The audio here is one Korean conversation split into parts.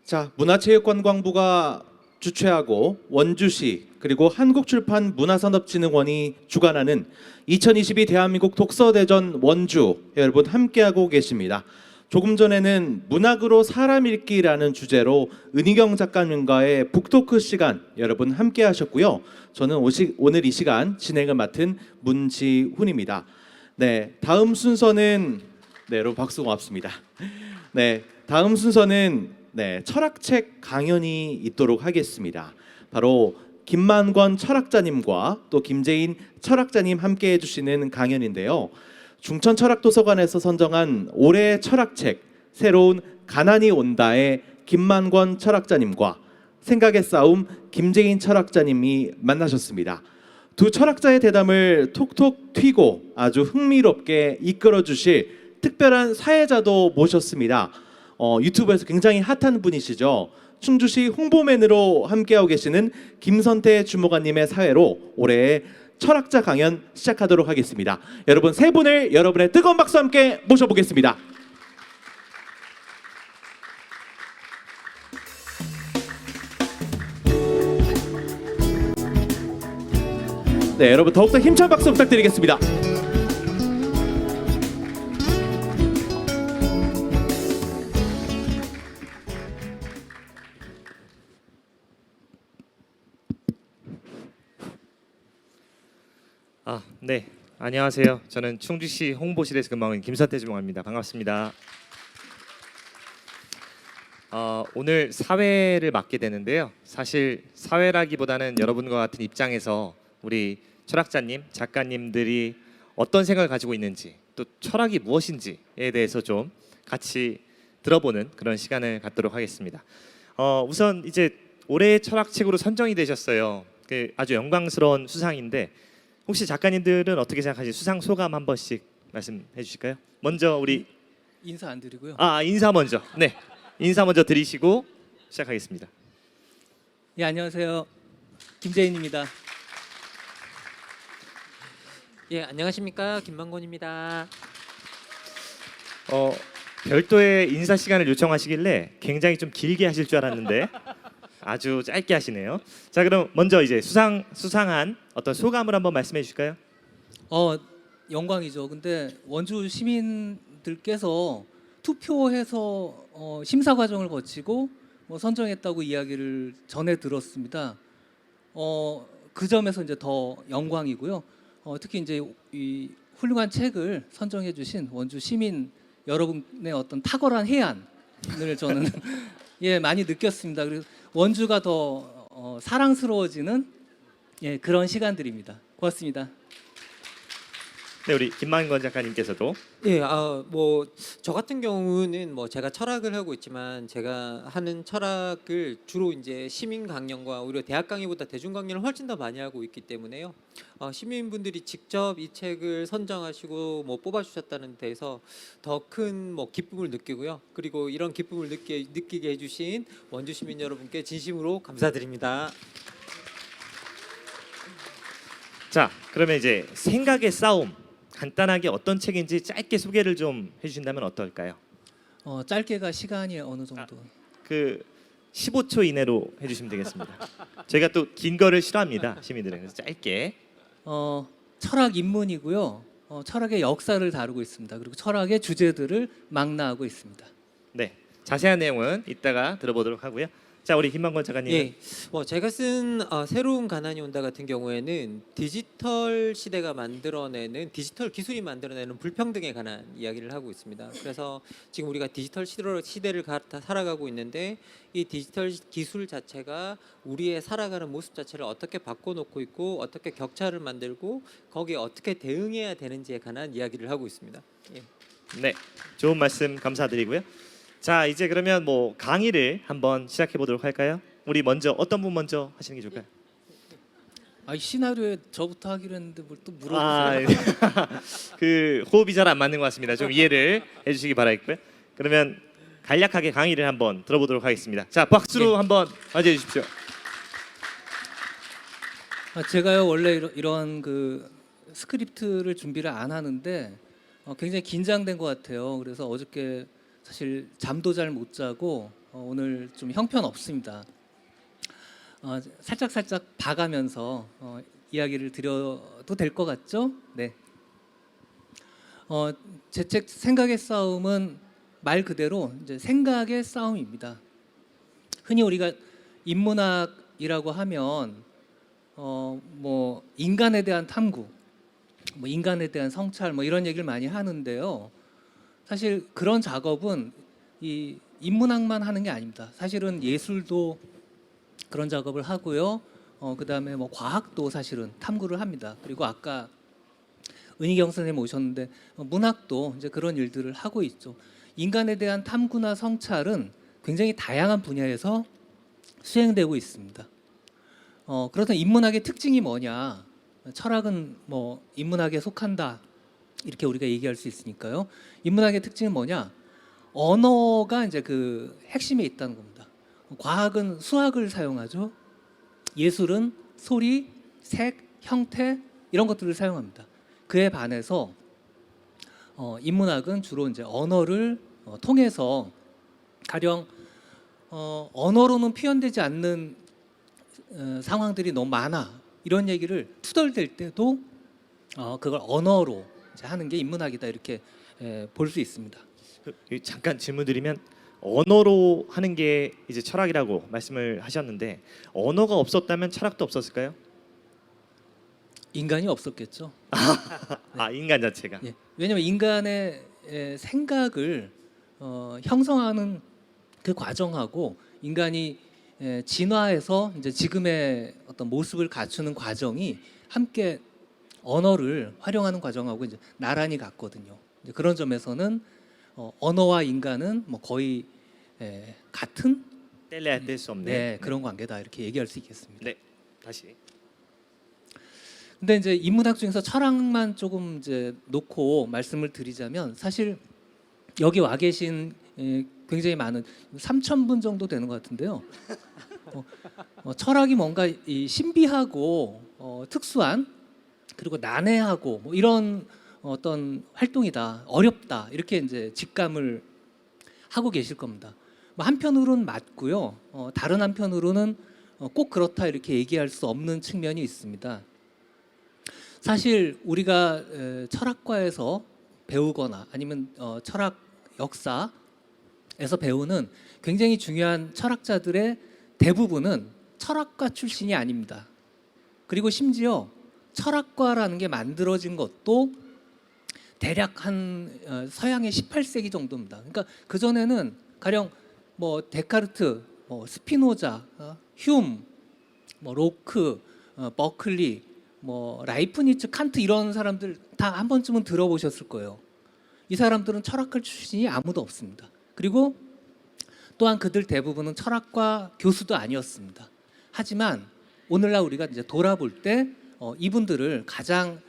자, 문화체육관광부가 주최하고 원주시 그리고 한국출판문화산업진흥원이 주관하는 2022 대한민국 독서대전 원주 여러분 함께하고 계십니다. 조금 전에는 문학으로 사람 읽기라는 주제로 은희경 작가님과의 북토크 시간 여러분 함께하셨고요. 저는 오늘 이 시간 진행을 맡은 문지훈입니다. 네, 다음 순서는 여러분 박수 고맙습니다. 네, 다음 순서는 철학책 강연이 있도록 하겠습니다. 바로 김만권 철학자님과 또 김재인 철학자님 함께 해주시는 강연인데요. 중천철학도서관에서 선정한 올해의 철학책 새로운 가난이 온다의 김만권 철학자님과 생각의 싸움 김재인 철학자님이 만나셨습니다. 두 철학자의 대담을 톡톡 튀고 아주 흥미롭게 이끌어 주실 특별한 사회자도 모셨습니다. 유튜브에서 굉장히 핫한 분이시죠. 충주시 홍보맨으로 함께하고 계시는 김선태 주무관님의 사회로 올해의 철학자 강연 시작하도록 하겠습니다. 여러분 세 분을 여러분의 뜨거운 박수와 함께 모셔보겠습니다. 네, 여러분 더욱더 힘찬 박수 부탁드리겠습니다. 네, 안녕하세요. 저는 충주시 홍보실에서 근무하고 있는 김선태 주무관입니다. 반갑습니다. 오늘 사회를 맡게 되는데요. 사실 사회라기보다는 여러분과 같은 입장에서 우리 철학자님, 작가님들이 어떤 생각을 가지고 있는지 또 철학이 무엇인지에 대해서 좀 같이 들어보는 그런 시간을 갖도록 하겠습니다. 우선 이제 올해의 철학책으로 선정이 되셨어요. 아주 영광스러운 수상인데 혹시 작가님들은 어떻게 생각하시는지 수상 소감 한 번씩 말씀해 주실까요? 먼저 우리 인사 안 드리고요. 인사 먼저. 네, 인사 먼저 드리시고 시작하겠습니다. 예, 안녕하세요. 김재인입니다. 예, 안녕하십니까, 김만권입니다. 별도의 인사 시간을 요청하시길래 굉장히 좀 길게 하실 줄 알았는데 아주 짧게 하시네요. 자, 그럼 먼저 이제 수상한 어떤 소감을 한번 말씀해 주실까요? 영광이죠. 근데 원주 시민들께서 투표해서 심사 과정을 거치고 선정했다고 이야기를 전해 들었습니다. 그 점에서 이제 더 영광이고요. 특히 이제 이 훌륭한 책을 선정해 주신 원주 시민 여러분의 어떤 탁월한 해안을 저는 많이 느꼈습니다. 그래서 원주가 더 사랑스러워지는 그런 시간들입니다. 고맙습니다. 네, 우리 김만권 작가님께서도. 예, 뭐 저 같은 경우는 뭐 제가 철학을 하고 있지만 제가 하는 철학을 주로 이제 시민 강연과 오히려 대학 강의보다 대중 강연을 훨씬 더 많이 하고 있기 때문에요. 시민분들이 직접 이 책을 선정하시고 뭐 뽑아주셨다는 데서 더 큰 뭐 기쁨을 느끼고요. 그리고 이런 기쁨을 느끼게 해주신 원주 시민 여러분께 진심으로 감사드립니다. 자, 그러면 이제 생각의 싸움 간단하게 어떤 책인지 짧게 소개를 좀 해주신다면 어떨까요? 짧게가 시간이 어느 정도? 15초 이내로 해주시면 되겠습니다. 저희가 또 긴 거를 싫어합니다, 시민들은. 그래서 짧게. 철학 입문이고요. 철학의 역사를 다루고 있습니다. 그리고 철학의 주제들을 망라하고 있습니다. 네, 자세한 내용은 이따가 들어보도록 하고요. 자, 우리 김만권 작가님. 예, 제가 쓴 새로운 가난이 온다 같은 경우에는 디지털 시대가 만들어내는 디지털 기술이 만들어내는 불평등에 관한 이야기를 하고 있습니다. 그래서 지금 우리가 디지털 시대를 살아가고 있는데 이 디지털 기술 자체가 우리의 살아가는 모습 자체를 어떻게 바꿔놓고 있고 어떻게 격차를 만들고 거기에 어떻게 대응해야 되는지에 관한 이야기를 하고 있습니다. 예. 네, 좋은 말씀 감사드리고요. 자, 이제 그러면 뭐 강의를 한번 시작해 보도록 할까요? 우리 먼저 어떤 분 먼저 하시는 게 좋을까요? 시나리오에 저부터 하기로 했는데 뭘 또 물어보세요. 그 호흡이 잘 안 맞는 것 같습니다. 좀 이해를 해주시기 바라겠고요. 그러면 간략하게 강의를 한번 들어보도록 하겠습니다. 자, 박수로 한번 맞이해 주십시오. 제가요 원래 이런 그 스크립트를 준비를 안 하는데 굉장히 긴장된 것 같아요. 그래서 어저께 사실 잠도 잘 못 자고 오늘 좀 형편없습니다. 살짝 봐가면서 이야기를 드려도 될 것 같죠? 네. 제 책 생각의 싸움은 말 그대로 이제 생각의 싸움입니다. 흔히 우리가 인문학이라고 하면 뭐 인간에 대한 탐구, 뭐 인간에 대한 성찰, 뭐 이런 얘기를 많이 하는데요. 사실 그런 작업은 이 인문학만 하는 게 아닙니다. 사실은 예술도 그런 작업을 하고요. 그다음에 뭐 과학도 사실은 탐구를 합니다. 그리고 아까 은희경 선생님 오셨는데 문학도 이제 그런 일들을 하고 있죠. 인간에 대한 탐구나 성찰은 굉장히 다양한 분야에서 수행되고 있습니다. 그렇다면 인문학의 특징이 뭐냐? 철학은 뭐 인문학에 속한다 이렇게 우리가 얘기할 수 있으니까요. 인문학의 특징은 뭐냐? 언어가 이제 그 핵심에 있다는 겁니다. 과학은 수학을 사용하죠. 예술은 소리, 색, 형태 이런 것들을 사용합니다. 그에 반해서 인문학은 주로 이제 언어를 통해서 가령 언어로는 표현되지 않는 상황들이 너무 많아 이런 얘기를 투덜댈 때도 그걸 언어로 이제 하는 게 인문학이다 이렇게 볼 수 있습니다. 잠깐 질문 드리면 언어로 하는 게 이제 철학이라고 말씀을 하셨는데 언어가 없었다면 철학도 없었을까요? 인간이 없었겠죠. 인간 자체가. 예. 왜냐하면 인간의 생각을 형성하는 그 과정하고 인간이 진화해서 이제 지금의 어떤 모습을 갖추는 과정이 함께 언어를 활용하는 과정하고 이제 나란히 같거든요. 이제 그런 점에서는 언어와 인간은 뭐 거의 같은 뗄래야 뗄 수 없는 네, 그런 관계다 이렇게 얘기할 수 있겠습니다. 네, 다시. 근데 이제 인문학 중에서 철학만 조금 이제 놓고 말씀을 드리자면 사실 여기 와 계신 굉장히 많은 3,000분 정도 되는 것 같은데요. 철학이 뭔가 이 신비하고 특수한 그리고 난해하고 뭐 이런 어떤 활동이다, 어렵다 이렇게 이제 직감을 하고 계실 겁니다. 뭐 한편으로는 맞고요. 다른 한편으로는 꼭 그렇다 이렇게 얘기할 수 없는 측면이 있습니다. 사실 우리가 철학과에서 배우거나 아니면 철학 역사에서 배우는 굉장히 중요한 철학자들의 대부분은 철학과 출신이 아닙니다. 그리고 심지어 철학과라는 게 만들어진 것도 대략 한 서양의 18세기 정도입니다. 그러니까 그 전에는 가령 뭐 데카르트, 뭐 스피노자, 휴움, 뭐 로크, 버클리, 뭐 라이프니츠, 칸트 이런 사람들 다 한 번쯤은 들어보셨을 거예요. 이 사람들은 철학과 출신이 아무도 없습니다. 그리고 또한 그들 대부분은 철학과 교수도 아니었습니다. 하지만 오늘날 우리가 이제 돌아볼 때 이분들을 가장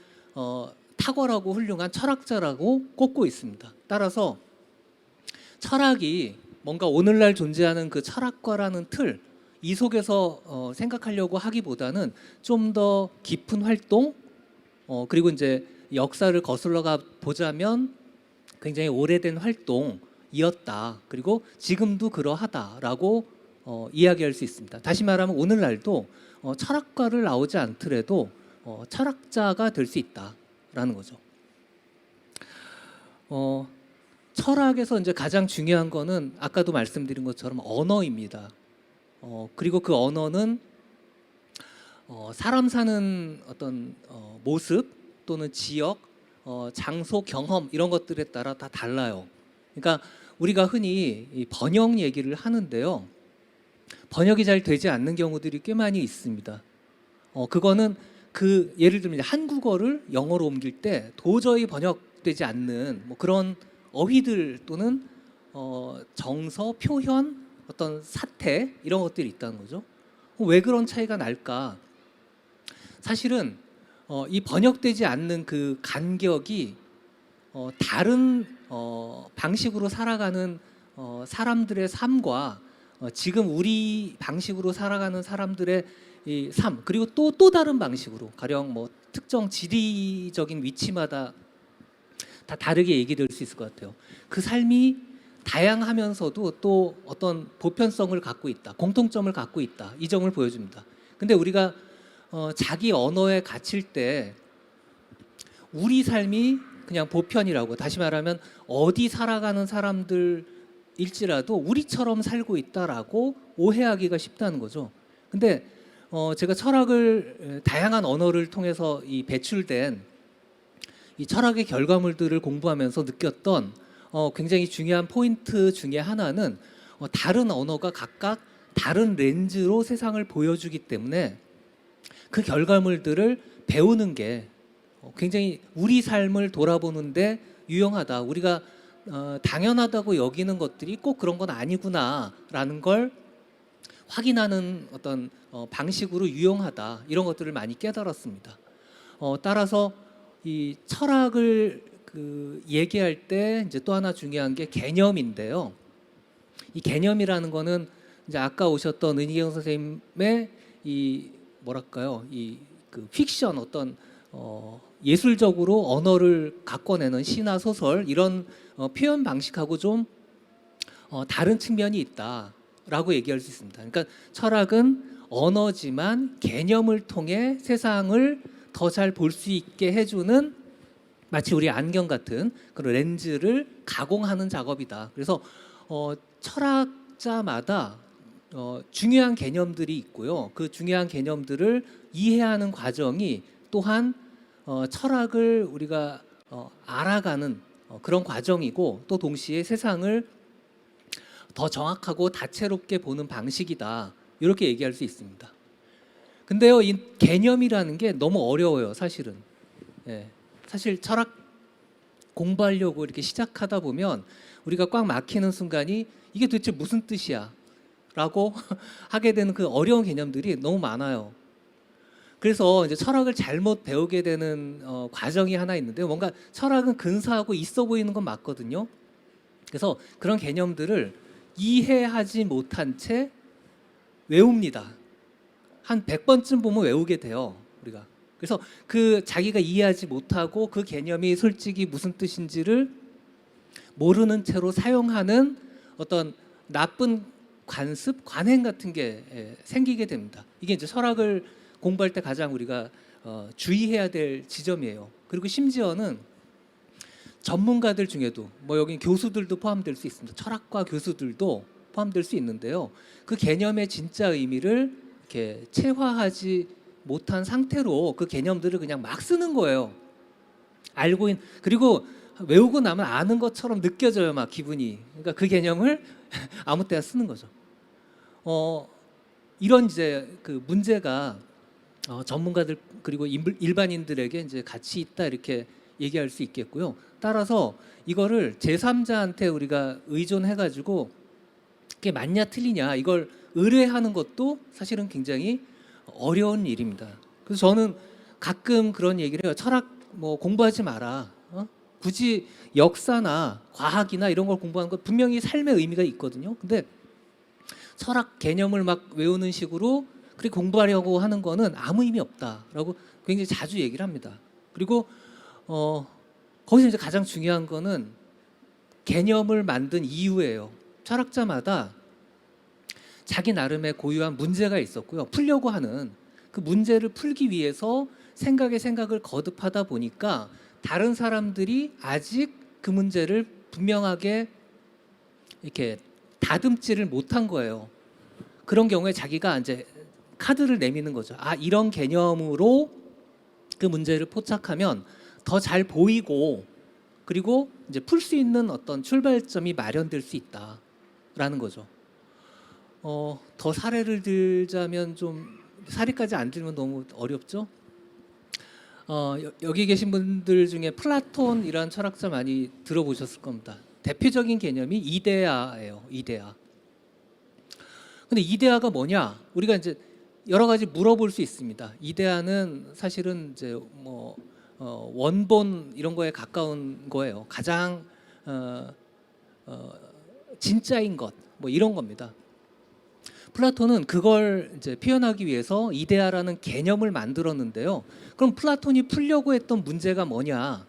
탁월하고 훌륭한 철학자라고 꼽고 있습니다. 따라서 철학이 뭔가 오늘날 존재하는 그 철학과라는 틀, 이 속에서 생각하려고 하기보다는 좀 더 깊은 활동, 그리고 이제 역사를 거슬러가 보자면 굉장히 오래된 활동이었다. 그리고 지금도 그러하다라고 이야기할 수 있습니다. 다시 말하면 오늘날도 철학과를 나오지 않더라도 철학자가 될 수 있다라는 거죠. 철학에서 이제 가장 중요한 거는 아까도 말씀드린 것처럼 언어입니다. 그리고 그 언어는 사람 사는 어떤 모습 또는 지역, 장소, 경험 이런 것들에 따라 다 달라요. 그러니까 우리가 흔히 이 번역 얘기를 하는데요. 번역이 잘 되지 않는 경우들이 꽤 많이 있습니다. 그거는 그 예를 들면 한국어를 영어로 옮길 때 도저히 번역되지 않는 뭐 그런 어휘들 또는 정서, 표현, 어떤 사태 이런 것들이 있다는 거죠. 왜 그런 차이가 날까? 사실은 이 번역되지 않는 그 간격이 다른 방식으로 살아가는 사람들의 삶과 지금 우리 방식으로 살아가는 사람들의 이 삶 그리고 또 다른 방식으로 가령 뭐 특정 지리적인 위치마다 다 다르게 얘기될 수 있을 것 같아요. 그 삶이 다양하면서도 또 어떤 보편성을 갖고 있다, 공통점을 갖고 있다, 이 점을 보여줍니다. 근데 우리가 자기 언어에 갇힐 때 우리 삶이 그냥 보편이라고, 다시 말하면 어디 살아가는 사람들일지라도 우리처럼 살고 있다라고 오해하기가 쉽다는 거죠. 근데 제가 철학을 다양한 언어를 통해서 이 배출된 이 철학의 결과물들을 공부하면서 느꼈던 굉장히 중요한 포인트 중에 하나는 다른 언어가 각각 다른 렌즈로 세상을 보여주기 때문에 그 결과물들을 배우는 게 굉장히 우리 삶을 돌아보는데 유용하다. 우리가 당연하다고 여기는 것들이 꼭 그런 건 아니구나라는 걸 확인하는 어떤 방식으로 유용하다. 이런 것들을 많이 깨달았습니다. 따라서 이 철학을 얘기할 때 이제 또 하나 중요한 게 개념인데요. 이 개념이라는 거는 이제 아까 오셨던 은희경 선생님의 이 뭐랄까요, 이 픽션, 어떤 예술적으로 언어를 가꿔내는 시나 소설, 이런 표현 방식하고 좀 다른 측면이 있다라고 얘기할 수 있습니다. 그러니까 철학은 언어지만 개념을 통해 세상을 더 잘 볼 수 있게 해주는, 마치 우리 안경 같은 그런 렌즈를 가공하는 작업이다. 그래서 철학자마다 중요한 개념들이 있고요. 그 중요한 개념들을 이해하는 과정이 또한 철학을 우리가 알아가는 그런 과정이고, 또 동시에 세상을 더 정확하고 다채롭게 보는 방식이다. 이렇게 얘기할 수 있습니다. 근데요, 이 개념이라는 게 너무 어려워요, 사실은. 예. 사실 철학 공부하려고 이렇게 시작하다 보면 우리가 꽉 막히는 순간이 이게 도대체 무슨 뜻이야? 라고 하게 되는 그 어려운 개념들이 너무 많아요. 그래서 이제 철학을 잘못 배우게 되는 과정이 하나 있는데요. 뭔가 철학은 근사하고 있어 보이는 건 맞거든요. 그래서 그런 개념들을 이해하지 못한 채 외웁니다. 한 100번쯤 보면 외우게 돼요, 우리가. 그래서 그 자기가 이해하지 못하고 그 개념이 솔직히 무슨 뜻인지를 모르는 채로 사용하는 어떤 나쁜 관습, 관행 같은 게 생기게 됩니다. 이게 이제 철학을 공부할 때 가장 우리가 주의해야 될 지점이에요. 그리고 심지어는 전문가들 중에도, 뭐 여기 교수들도 포함될 수 있습니다. 철학과 교수들도 포함될 수 있는데요. 그 개념의 진짜 의미를 이렇게 체화하지 못한 상태로 그 개념들을 그냥 막 쓰는 거예요. 그리고 외우고 나면 아는 것처럼 느껴져요, 막 기분이. 그러니까 그 개념을 아무 때나 쓰는 거죠. 이런 이제 그 문제가 전문가들 그리고 일반인들에게 이제 같이 있다, 이렇게 얘기할 수 있겠고요. 따라서 이거를 제3자한테 우리가 의존해가지고 그게 맞냐 틀리냐 이걸 의뢰하는 것도 사실은 굉장히 어려운 일입니다. 그래서 저는 가끔 그런 얘기를 해요. 철학 뭐 공부하지 마라. 굳이 역사나 과학이나 이런 걸 공부하는 건 분명히 삶의 의미가 있거든요. 근데 철학 개념을 막 외우는 식으로 그렇게 공부하려고 하는 거는 아무 의미 없다라고 굉장히 자주 얘기를 합니다. 그리고 거기서 이제 가장 중요한 거는 개념을 만든 이유예요. 철학자마다 자기 나름의 고유한 문제가 있었고요. 풀려고 하는 그 문제를 풀기 위해서 생각을 거듭하다 보니까 다른 사람들이 아직 그 문제를 분명하게 이렇게 다듬지를 못한 거예요. 그런 경우에 자기가 이제 카드를 내미는 거죠. 아, 이런 개념으로 그 문제를 포착하면 더 잘 보이고, 그리고 이제 풀 수 있는 어떤 출발점이 마련될 수 있다라는 거죠. 더 사례를 들자면, 좀 사례까지 안 들면 너무 어렵죠. 여기 계신 분들 중에 플라톤이라는 철학자 많이 들어보셨을 겁니다. 대표적인 개념이 이데아예요. 이데아. 근데 이데아가 뭐냐? 우리가 이제 여러 가지 물어볼 수 있습니다. 이데아는 사실은 이제 뭐 원본 이런 거에 가까운 거예요. 가장 진짜인 것, 뭐 이런 겁니다. 플라톤은 그걸 이제 표현하기 위해서 이데아라는 개념을 만들었는데요. 그럼 플라톤이 풀려고 했던 문제가 뭐냐?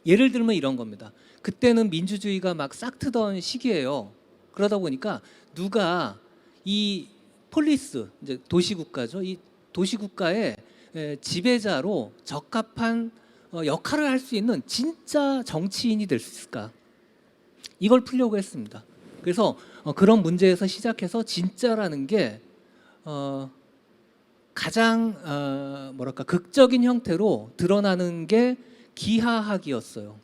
예를 들면 이런 겁니다. 그때는 민주주의가 막 싹트던 시기예요. 그러다 보니까 누가 이 폴리스, 이제 도시국가죠. 이 도시국가의 지배자로 적합한 역할을 할 수 있는 진짜 정치인이 될 수 있을까? 이걸 풀려고 했습니다. 그래서 그런 문제에서 시작해서 진짜라는 게 가장 뭐랄까 극적인 형태로 드러나는 게 기하학이었어요.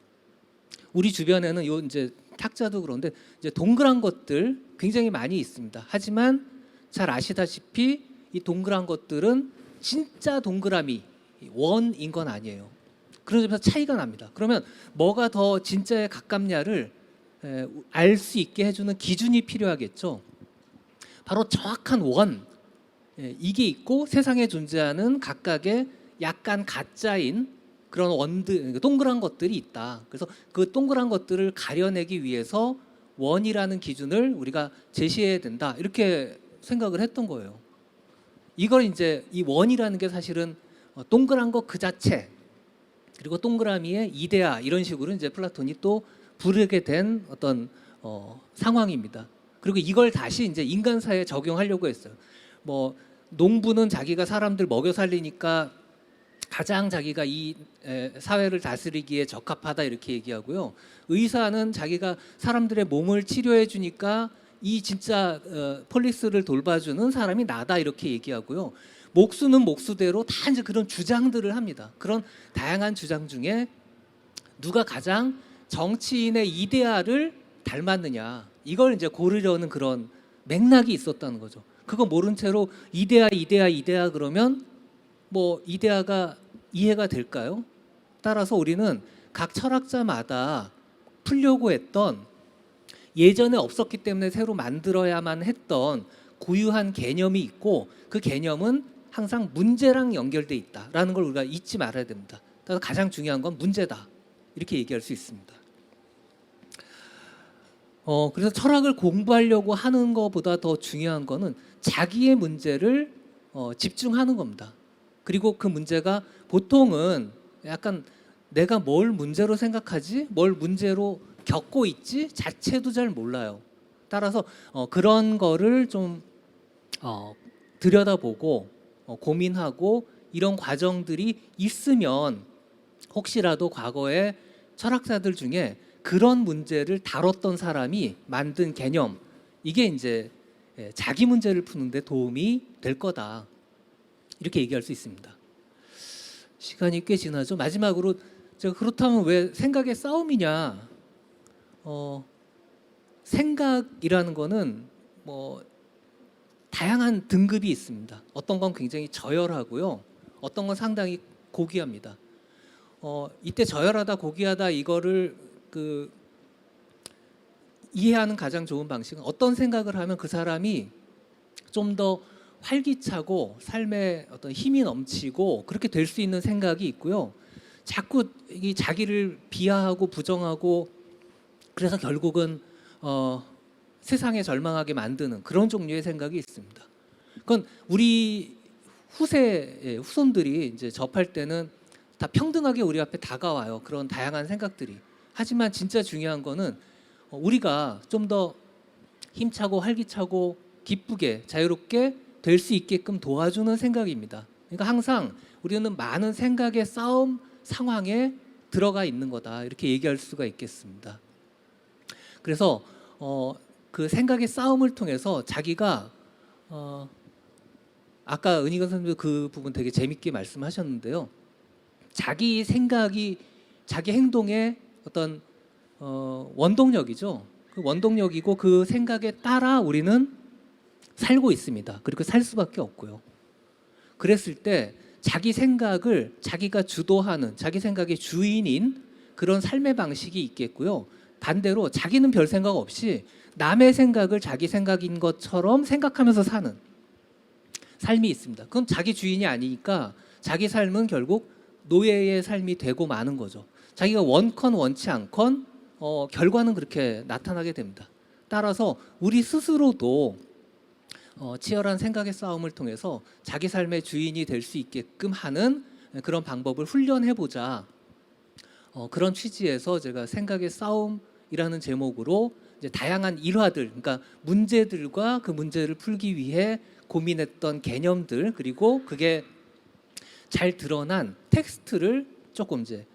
우리 주변에는 요 이제 탁자도 그런데 이제 동그란 것들 굉장히 많이 있습니다. 하지만 잘 아시다시피 이 동그란 것들은 진짜 동그라미 원인 건 아니에요. 그런 점에서 차이가 납니다. 그러면 뭐가 더 진짜에 가깝냐를 알 수 있게 해주는 기준이 필요하겠죠. 바로 정확한 원, 이게 있고 세상에 존재하는 각각의 약간 가짜인 그런 원들, 동그란 것들이 있다. 그래서 그 동그란 것들을 가려내기 위해서 원이라는 기준을 우리가 제시해야 된다. 이렇게 생각을 했던 거예요. 이걸 이제 이 원이라는 게 사실은 동그란 것 그 자체, 그리고 동그라미의 이데아 이런 식으로 이제 플라톤이 또 부르게 된 어떤 상황입니다. 그리고 이걸 다시 이제 인간사에 적용하려고 했어요. 뭐 농부는 자기가 사람들 먹여 살리니까 가장 자기가 이 사회를 다스리기에 적합하다 이렇게 얘기하고요. 의사는 자기가 사람들의 몸을 치료해 주니까 이 진짜 폴리스를 돌봐주는 사람이 나다 이렇게 얘기하고요. 목수는 목수대로 다 이제 그런 주장들을 합니다. 그런 다양한 주장 중에 누가 가장 정치인의 이데아를 닮았느냐 이걸 이제 고르려는 그런 맥락이 있었다는 거죠. 그거 모른 채로 이데아 그러면 뭐 이데아가 이해가 될까요? 따라서 우리는 각 철학자마다 풀려고 했던 예전에 없었기 때문에 새로 만들어야만 했던 고유한 개념이 있고 그 개념은 항상 문제랑 연결돼 있다라는 걸 우리가 잊지 말아야 됩니다. 따라서 가장 중요한 건 문제다 이렇게 얘기할 수 있습니다. 그래서 철학을 공부하려고 하는 것보다 더 중요한 거는 자기의 문제를 집중하는 겁니다. 그리고 그 문제가 보통은 약간 내가 뭘 문제로 생각하지, 뭘 문제로 겪고 있지 자체도 잘 몰라요. 따라서 그런 거를 좀 들여다보고 고민하고 이런 과정들이 있으면 혹시라도 과거에 철학자들 중에 그런 문제를 다뤘던 사람이 만든 개념 이게 이제 자기 문제를 푸는데 도움이 될 거다 이렇게 얘기할 수 있습니다. 시간이 꽤 지나죠. 마지막으로 제가 그렇다면 왜 생각의 싸움이냐? 생각이라는 거는 뭐 다양한 등급이 있습니다. 어떤 건 굉장히 저열하고요. 어떤 건 상당히 고귀합니다. 이때 저열하다 고귀하다 이거를 이해하는 가장 좋은 방식은 어떤 생각을 하면 그 사람이 좀 더 활기차고 삶에 어떤 힘이 넘치고 그렇게 될 수 있는 생각이 있고요. 자꾸 이 자기를 비하하고 부정하고 그래서 결국은 세상에 절망하게 만드는 그런 종류의 생각이 있습니다. 그건 우리 후손들이 이제 접할 때는 다 평등하게 우리 앞에 다가와요. 그런 다양한 생각들이. 하지만 진짜 중요한 거는 우리가 좀 더 힘차고 활기차고 기쁘게 자유롭게 될 수 있게끔 도와주는 생각입니다. 그러니까 항상 우리는 많은 생각의 싸움 상황에 들어가 있는 거다 이렇게 얘기할 수가 있겠습니다. 그래서 그 생각의 싸움을 통해서 자기가 아까 은희건 선생님도 그 부분 되게 재밌게 말씀하셨는데요. 자기 생각이 자기 행동의 어떤 원동력이죠. 그 원동력이고 그 생각에 따라 우리는 살고 있습니다. 그리고 살 수밖에 없고요. 그랬을 때 자기 생각을 자기가 주도하는 자기 생각의 주인인 그런 삶의 방식이 있겠고요. 반대로 자기는 별 생각 없이 남의 생각을 자기 생각인 것처럼 생각하면서 사는 삶이 있습니다. 그건 자기 주인이 아니니까 자기 삶은 결국 노예의 삶이 되고 마는 거죠. 자기가 원컨 원치 않건 결과는 그렇게 나타나게 됩니다. 따라서 우리 스스로도 치열한 생각의 싸움을 통해서 자기 삶의 주인이 될 수 있게끔 하는 그런 방법을 훈련해보자. 그런 취지에서 제가 생각의 싸움이라는 제목으로 이제 다양한 일화들, 그러니까 문제들과 그 문제를 풀기 위해 고민했던 개념들, 그리고 그게 잘 드러난 텍스트를 조금 이제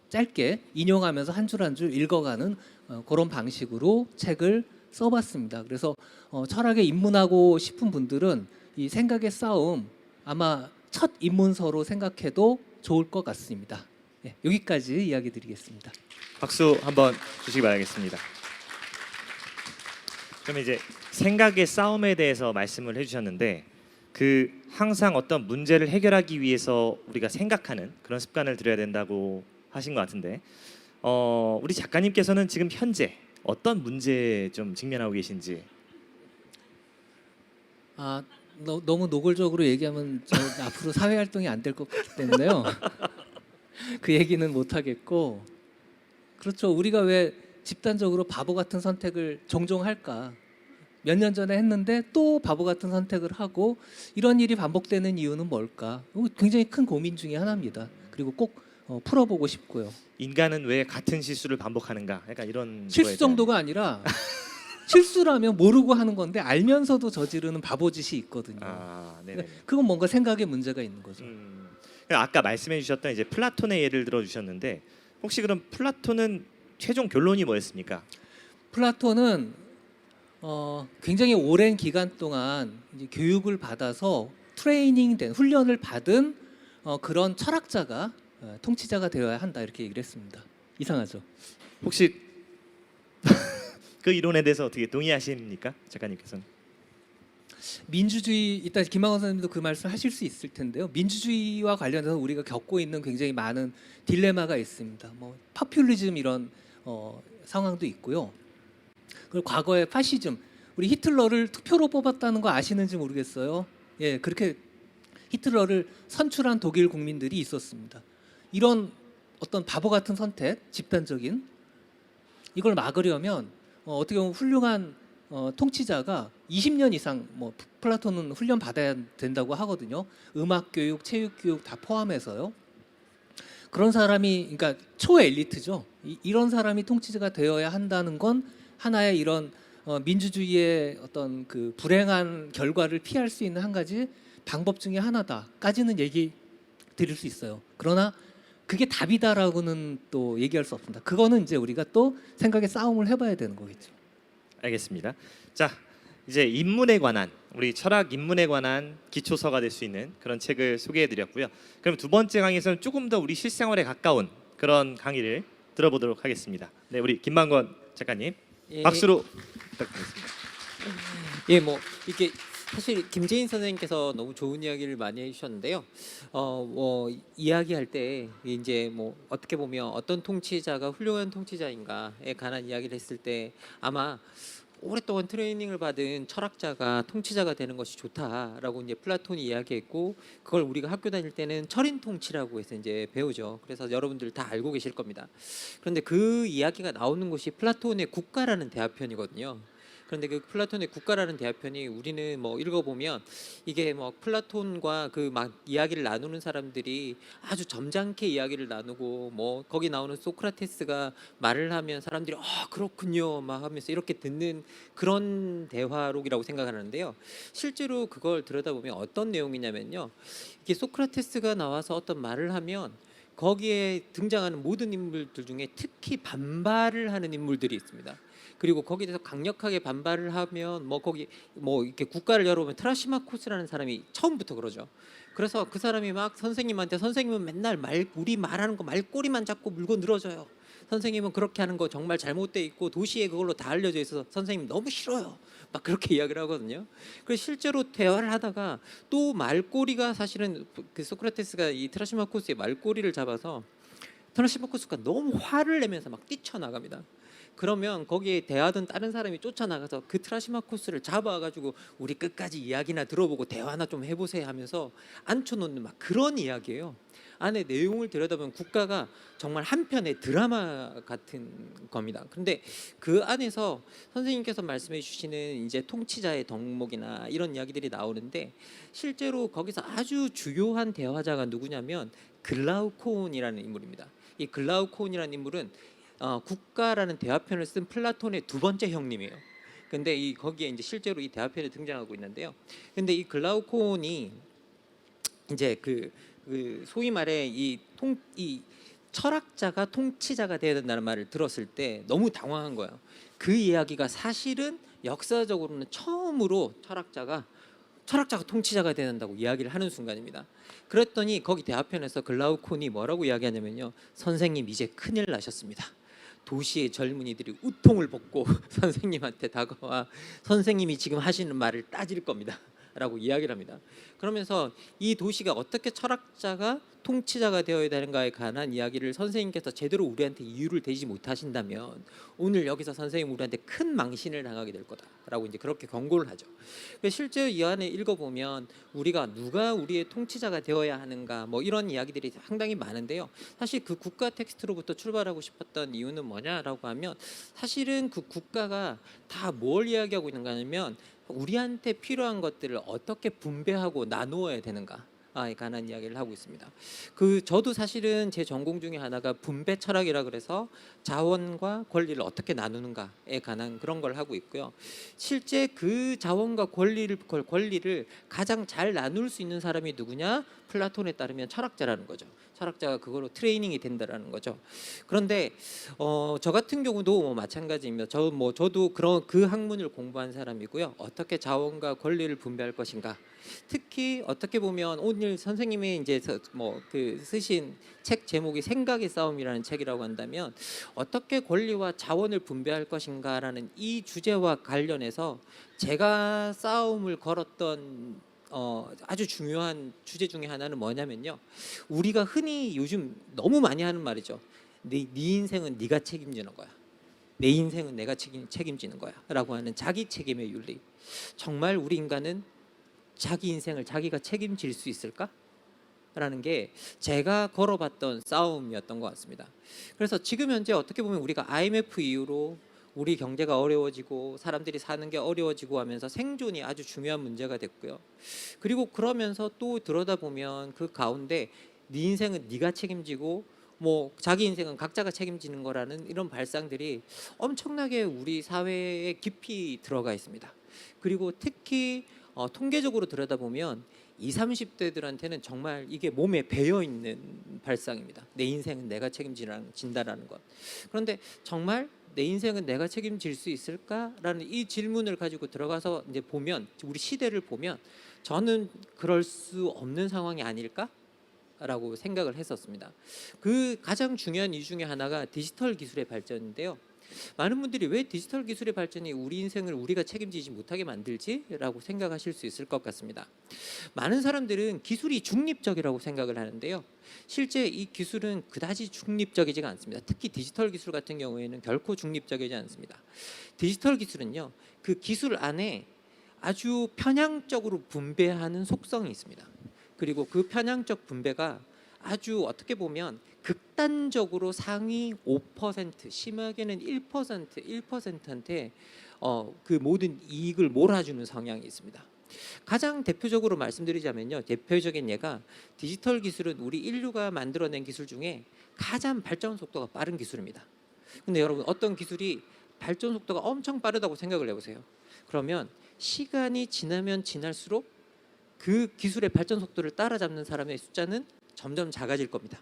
짧게 인용하면서 한 줄 한 줄 읽어가는 그런 방식으로 책을 써봤습니다. 그래서 철학에 입문하고 싶은 분들은 이 생각의 싸움 아마 첫 입문서로 생각해도 좋을 것 같습니다. 네, 여기까지 이야기 드리겠습니다. 박수 한번 주시기 바라겠습니다. 그러면 이제 생각의 싸움에 대해서 말씀을 해주셨는데 그 항상 어떤 문제를 해결하기 위해서 우리가 생각하는 그런 습관을 들여야 된다고 하신 것 같은데 우리 작가님께서는 지금 현재 어떤 문제에 좀 직면하고 계신지. 너무 노골적으로 얘기하면 저 앞으로 사회 활동이 안 될 것 같기 때문에요. 그 얘기는 못 하겠고, 그렇죠. 우리가 왜 집단적으로 바보 같은 선택을 종종 할까? 몇 년 전에 했는데 또 바보 같은 선택을 하고 이런 일이 반복되는 이유는 뭘까? 굉장히 큰 고민 중에 하나입니다. 그리고 꼭 풀어보고 싶고요. 인간은 왜 같은 실수를 반복하는가? 약간 이런 실수 거에 대한- 정도가 아니라 실수라면 모르고 하는 건데 알면서도 저지르는 바보짓이 있거든요. 네네. 그건 뭔가 생각의 문제가 있는 거죠. 아까 말씀해 주셨던 이제 플라톤의 예를 들어 주셨는데 혹시 그럼 플라톤은 최종 결론이 뭐였습니까? 플라톤은 굉장히 오랜 기간 동안 이제 교육을 받아서 트레이닝된 훈련을 받은 그런 철학자가 통치자가 되어야 한다 이렇게 얘기를 했습니다. 이상하죠? 혹시 그 이론에 대해서 어떻게 동의하십니까, 작가님께서는? 민주주의 이따 김학원 선생님도 그 말씀 하실 수 있을 텐데요. 민주주의와 관련해서 우리가 겪고 있는 굉장히 많은 딜레마가 있습니다. 뭐 파퓰리즘 이런 상황도 있고요. 그리고 과거의 파시즘, 우리 히틀러를 투표로 뽑았다는 거 아시는지 모르겠어요. 예, 그렇게 히틀러를 선출한 독일 국민들이 있었습니다. 이런 어떤 바보 같은 선택, 집단적인 이걸 막으려면 어떻게 보면 훌륭한 통치자가 20년 이상 플라톤은 훈련 받아야 된다고 하거든요. 음악 교육, 체육 교육 다 포함해서요. 그런 사람이 그러니까 초엘리트죠. 이런 사람이 통치자가 되어야 한다는 건 하나의 이런 민주주의의 어떤 그 불행한 결과를 피할 수 있는 한 가지 방법 중에 하나다까지는 얘기 드릴 수 있어요. 그러나 그게 답이다라고는 또 얘기할 수 없습니다. 그거는 이제 우리가 또 생각의 싸움을 해봐야 되는 거겠죠. 알겠습니다. 자, 이제 인문에 관한 우리 철학 인문에 관한 기초서가 될 수 있는 그런 책을 소개해드렸고요. 그럼 두 번째 강의에서는 조금 더 우리 실생활에 가까운 그런 강의를 들어보도록 하겠습니다. 네, 우리 김만권 작가님 박수로 부탁드리겠습니다. 예, 뭐 이게 사실 김재인 선생님께서 너무 좋은 이야기를 많이 해주셨는데요. 이야기할 때 이제 뭐 어떻게 보면 어떤 통치자가 훌륭한 통치자인가에 관한 이야기를 했을 때 아마 오랫동안 트레이닝을 받은 철학자가 통치자가 되는 것이 좋다라고 이제 플라톤이 이야기했고 그걸 우리가 학교 다닐 때는 철인 통치라고 해서 이제 배우죠. 그래서 여러분들 다 알고 계실 겁니다. 그런데 그 이야기가 나오는 곳이 플라톤의 국가라는 대화편이거든요. 그런데 그 플라톤의 국가라는 대화편이 우리는 뭐 읽어보면 이게 뭐 플라톤과 그 막 이야기를 나누는 사람들이 아주 점잖게 이야기를 나누고 뭐 거기 나오는 소크라테스가 말을 하면 사람들이 그렇군요 막 하면서 이렇게 듣는 그런 대화록이라고 생각하는데요. 실제로 그걸 들여다보면 어떤 내용이냐면요. 이게 소크라테스가 나와서 어떤 말을 하면 거기에 등장하는 모든 인물들 중에 특히 반발을 하는 인물들이 있습니다. 그리고 거기에 대해서 강력하게 반발을 하면 거기 이렇게 국가를 열어보면 트라시마코스라는 사람이 처음부터 그러죠. 그래서 그 사람이 막 선생님은 맨날 우리 말하는 거 말꼬리만 잡고 물고 늘어져요. 선생님은 그렇게 하는 거 정말 잘못돼 있고 도시에 그걸로 다 알려져 있어서 선생님 너무 싫어요. 막 그렇게 이야기를 하거든요. 그래서 실제로 대화를 하다가 또 말꼬리가 사실은 그 소크라테스가 이 트라시마코스의 말꼬리를 잡아서 트라시마코스가 너무 화를 내면서 막 뛰쳐나갑니다. 그러면 거기에 대하던 다른 사람이 쫓아나가서 그 트라시마코스를 잡아가지고 우리 끝까지 이야기나 들어보고 대화나 좀 해보세요 하면서 앉혀놓는 막 그런 이야기예요. 안에 내용을 들여다보면 국가가 정말 한 편의 드라마 같은 겁니다. 그런데 그 안에서 선생님께서 말씀해 주시는 이제 통치자의 덕목이나 이런 이야기들이 나오는데 실제로 거기서 아주 주요한 대화자가 누구냐면 글라우콘이라는 인물입니다. 이 글라우콘이라는 인물은 국가라는 대화편을 쓴 플라톤의 두 번째 형님이에요. 근데 이 거기에 이제 실제로 이 대화편에 등장하고 있는데요. 근데 이 글라우콘이 이제 그 소위 말해 이 철학자가 통치자가 되어야 된다는 말을 들었을 때 너무 당황한 거예요. 그 이야기가 사실은 역사적으로는 처음으로 철학자가 통치자가 되어야 된다고 이야기를 하는 순간입니다. 그랬더니 거기 대화편에서 글라우콘이 뭐라고 이야기하냐면요. 선생님 이제 큰일 나셨습니다. 도시의 젊은이들이 우통을 벗고 선생님한테 다가와 선생님이 지금 하시는 말을 따질 겁니다. 라고 이야기를 합니다. 그러면서 이 도시가 어떻게 철학자가 통치자가 되어야 되는가에 관한 이야기를 선생님께서 제대로 우리한테 이유를 대지 못하신다면 오늘 여기서 선생님 우리한테 큰 망신을 당하게 될 거다라고 이제 그렇게 경고를 하죠. 실제 이 안에 읽어보면 우리가 누가 우리의 통치자가 되어야 하는가 뭐 이런 이야기들이 상당히 많은데요. 사실 그 국가 텍스트로부터 출발하고 싶었던 이유는 뭐냐라고 하면 사실은 그 국가가 다 뭘 이야기하고 있는가 하면 우리한테 필요한 것들을 어떻게 분배하고 나누어야 되는가에 관한 이야기를 하고 있습니다. 저도 사실은 제 전공 중에 하나가 분배 철학이라 그래서 자원과 권리를 어떻게 나누는가에 관한 그런 걸 하고 있고요. 실제 그 자원과 권리를 가장 잘 나눌 수 있는 사람이 누구냐? 플라톤에 따르면 철학자라는 거죠. 철학자가 그거로 트레이닝이 된다라는 거죠. 그런데 저 같은 경우도 뭐 마찬가지입니다. 저도 그 학문을 공부한 사람이고요. 어떻게 자원과 권리를 분배할 것인가. 특히 어떻게 보면 오늘 선생님이 이제 쓰신 책 제목이 생각의 싸움이라는 책이라고 한다면 어떻게 권리와 자원을 분배할 것인가라는 이 주제와 관련해서 제가 싸움을 걸었던 아주 중요한 주제 중에 하나는 뭐냐면요. 우리가 흔히 요즘 너무 많이 하는 말이죠. 네 인생은 네가 책임지는 거야. 내 인생은 내가 책임지는 거야. 라고 하는 자기 책임의 윤리. 정말 우리 인간은 자기 인생을 자기가 책임질 수 있을까? 라는 게 제가 걸어봤던 싸움이었던 것 같습니다. 그래서 지금 현재 어떻게 보면 우리가 IMF 이후로 우리 경제가 어려워지고 사람들이 사는 게 어려워지고 하면서 생존이 아주 중요한 문제가 됐고요. 그리고 그러면서 또 들여다보면 그 가운데 네 인생은 네가 책임지고 뭐 자기 인생은 각자가 책임지는 거라는 이런 발상들이 엄청나게 우리 사회에 깊이 들어가 있습니다. 그리고 특히 통계적으로 들여다보면 20, 30대들한테는 정말 이게 몸에 배어 있는 발상입니다. 내 인생은 내가 책임진다라는 것. 그런데 정말 내 인생은 내가 책임질 수 있을까라는 이 질문을 가지고 들어가서 이제 보면 우리 시대를 보면 저는 그럴 수 없는 상황이 아닐까라고 생각을 했었습니다. 그 가장 중요한 이유 중에 하나가 디지털 기술의 발전인데요. 많은 분들이 왜 디지털 기술의 발전이 우리 인생을 우리가 책임지지 못하게 만들지라고 생각하실 수 있을 것 같습니다. 많은 사람들은 기술이 중립적이라고 생각을 하는데요. 실제 이 기술은 그다지 중립적이지가 않습니다. 특히 디지털 기술 같은 경우에는 결코 중립적이지 않습니다. 디지털 기술은요, 그 기술 안에 아주 편향적으로 분배하는 속성이 있습니다. 그리고 그 편향적 분배가 아주 어떻게 보면 극단적으로 상위 5%, 심하게는 1%한테 그 모든 이익을 몰아주는 성향이 있습니다. 가장 대표적으로 말씀드리자면요, 대표적인 예가 디지털 기술은 우리 인류가 만들어낸 기술 중에 가장 발전 속도가 빠른 기술입니다. 근데 여러분, 어떤 기술이 발전 속도가 엄청 빠르다고 생각을 해보세요. 그러면 시간이 지나면 지날수록 그 기술의 발전 속도를 따라잡는 사람의 숫자는 점점 작아질 겁니다.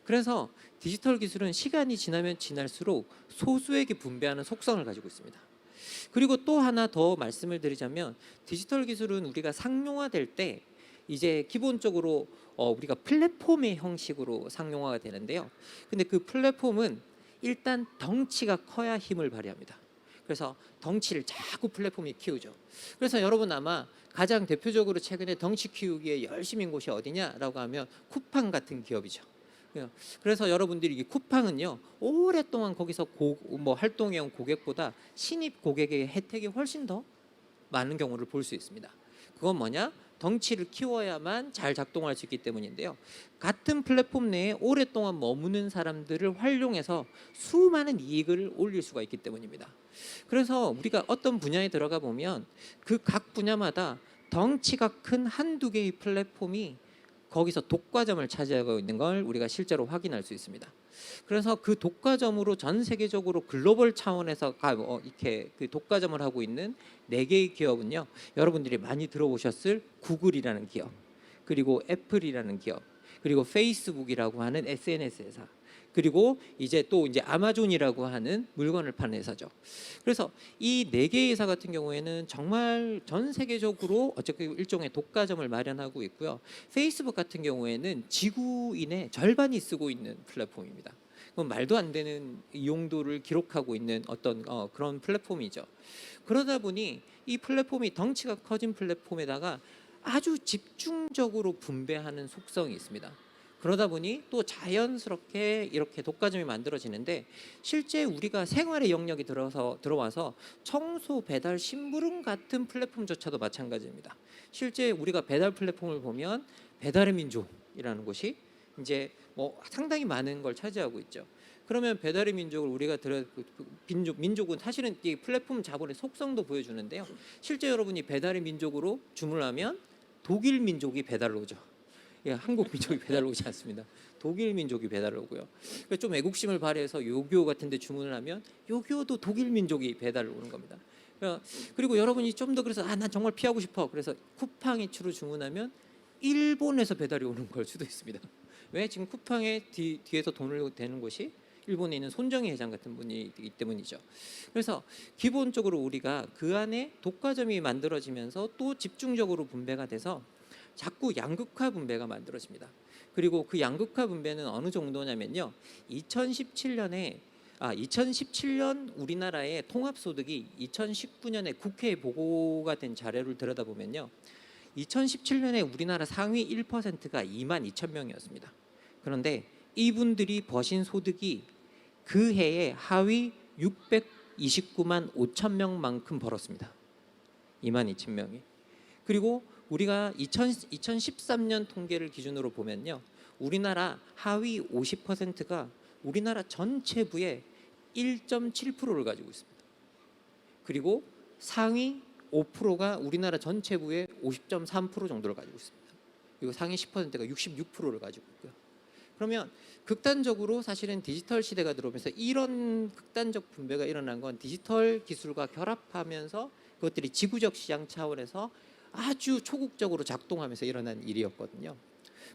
그래서 디지털 기술은 시간이 지나면 지날수록 소수에게 분배하는 속성을 가지고 있습니다. 그리고 또 하나 더 말씀을 드리자면 디지털 기술은 우리가 상용화될 때 이제 기본적으로 우리가 플랫폼의 형식으로 상용화가 되는데요. 근데 그 플랫폼은 일단 덩치가 커야 힘을 발휘합니다. 그래서 덩치를 자꾸 플랫폼이 키우죠. 그래서 여러분 아마 가장 대표적으로 최근에 덩치 키우기에 열심인 곳이 어디냐라고 하면 쿠팡 같은 기업이죠. 그래서 여러분들이 이 쿠팡은요, 오랫동안 거기서 활동해온 고객보다 신입 고객의 혜택이 훨씬 더 많은 경우를 볼 수 있습니다. 그건 뭐냐? 덩치를 키워야만 잘 작동할 수 있기 때문인데요. 같은 플랫폼 내에 오랫동안 머무는 사람들을 활용해서 수많은 이익을 올릴 수가 있기 때문입니다. 그래서 우리가 어떤 분야에 들어가 보면 그 각 분야마다 덩치가 큰 한두 개의 플랫폼이 거기서 독과점을 차지하고 있는 걸 우리가 실제로 확인할 수 있습니다. 그래서 그 독과점으로 전 세계적으로 글로벌 차원에서 이렇게 그 독과점을 하고 있는 4개의 기업은요. 여러분들이 많이 들어보셨을 구글이라는 기업, 그리고 애플이라는 기업, 그리고 페이스북이라고 하는 SNS 회사, 그리고 이제 아마존이라고 하는 물건을 파는 회사죠. 그래서 이 4개의 회사 같은 경우에는 정말 전 세계적으로 어쨌든 일종의 독과점을 마련하고 있고요. 페이스북 같은 경우에는 지구인의 절반이 쓰고 있는 플랫폼입니다. 그건 말도 안 되는 이용도를 기록하고 있는 어떤 그런 플랫폼이죠. 그러다 보니 이 플랫폼이 덩치가 커진 플랫폼에다가 아주 집중적으로 분배하는 속성이 있습니다. 그러다 보니 또 자연스럽게 이렇게 독과점이 만들어지는데, 실제 우리가 생활의 영역이 들어와서 청소, 배달, 심부름 같은 플랫폼조차도 마찬가지입니다. 실제 우리가 배달 플랫폼을 보면 배달의 민족이라는 곳이 이제 상당히 많은 걸 차지하고 있죠. 그러면 배달의 민족을 우리가 민족은 사실은 이 플랫폼 자본의 속성도 보여주는데요. 실제 여러분이 배달의 민족으로 주문하면 독일 민족이 배달 오죠. 예, 한국 민족이 배달 오지 않습니다. 독일 민족이 배달 오고요. 좀 애국심을 발휘해서 요기요 같은 데 주문을 하면 요기요도 독일 민족이 배달 오는 겁니다. 그리고 여러분이 좀 더 그래서 난 정말 피하고 싶어. 그래서 쿠팡이츠로 주문하면 일본에서 배달이 오는 걸 수도 있습니다. 왜? 지금 쿠팡의 뒤에서 돈을 대는 곳이 일본에 있는 손정희 회장 같은 분이기 때문이죠. 그래서 기본적으로 우리가 그 안에 독과점이 만들어지면서 또 집중적으로 분배가 돼서 자꾸 양극화 분배가 만들어집니다. 그리고 그 양극화 분배는 어느 정도냐면요. 2017년 우리나라의 통합소득이 2019년에 국회에 보고가 된 자료를 들여다보면요. 2017년에 우리나라 상위 1%가 2만 2천 명이었습니다. 그런데 이분들이 버신 소득이 그 해에 하위 629만 5천 명만큼 벌었습니다. 2만 2천 명이. 그리고 우리가 2013년 통계를 기준으로 보면요. 우리나라 하위 50%가 우리나라 전체 부의 1.7%를 가지고 있습니다. 그리고 상위 5%가 우리나라 전체 부의 50.3% 정도를 가지고 있습니다. 그리고 상위 10%가 66%를 가지고 있고요. 그러면 극단적으로 사실은 디지털 시대가 들어오면서 이런 극단적 분배가 일어난 건 디지털 기술과 결합하면서 그것들이 지구적 시장 차원에서 아주 초국적으로 작동하면서 일어난 일이었거든요.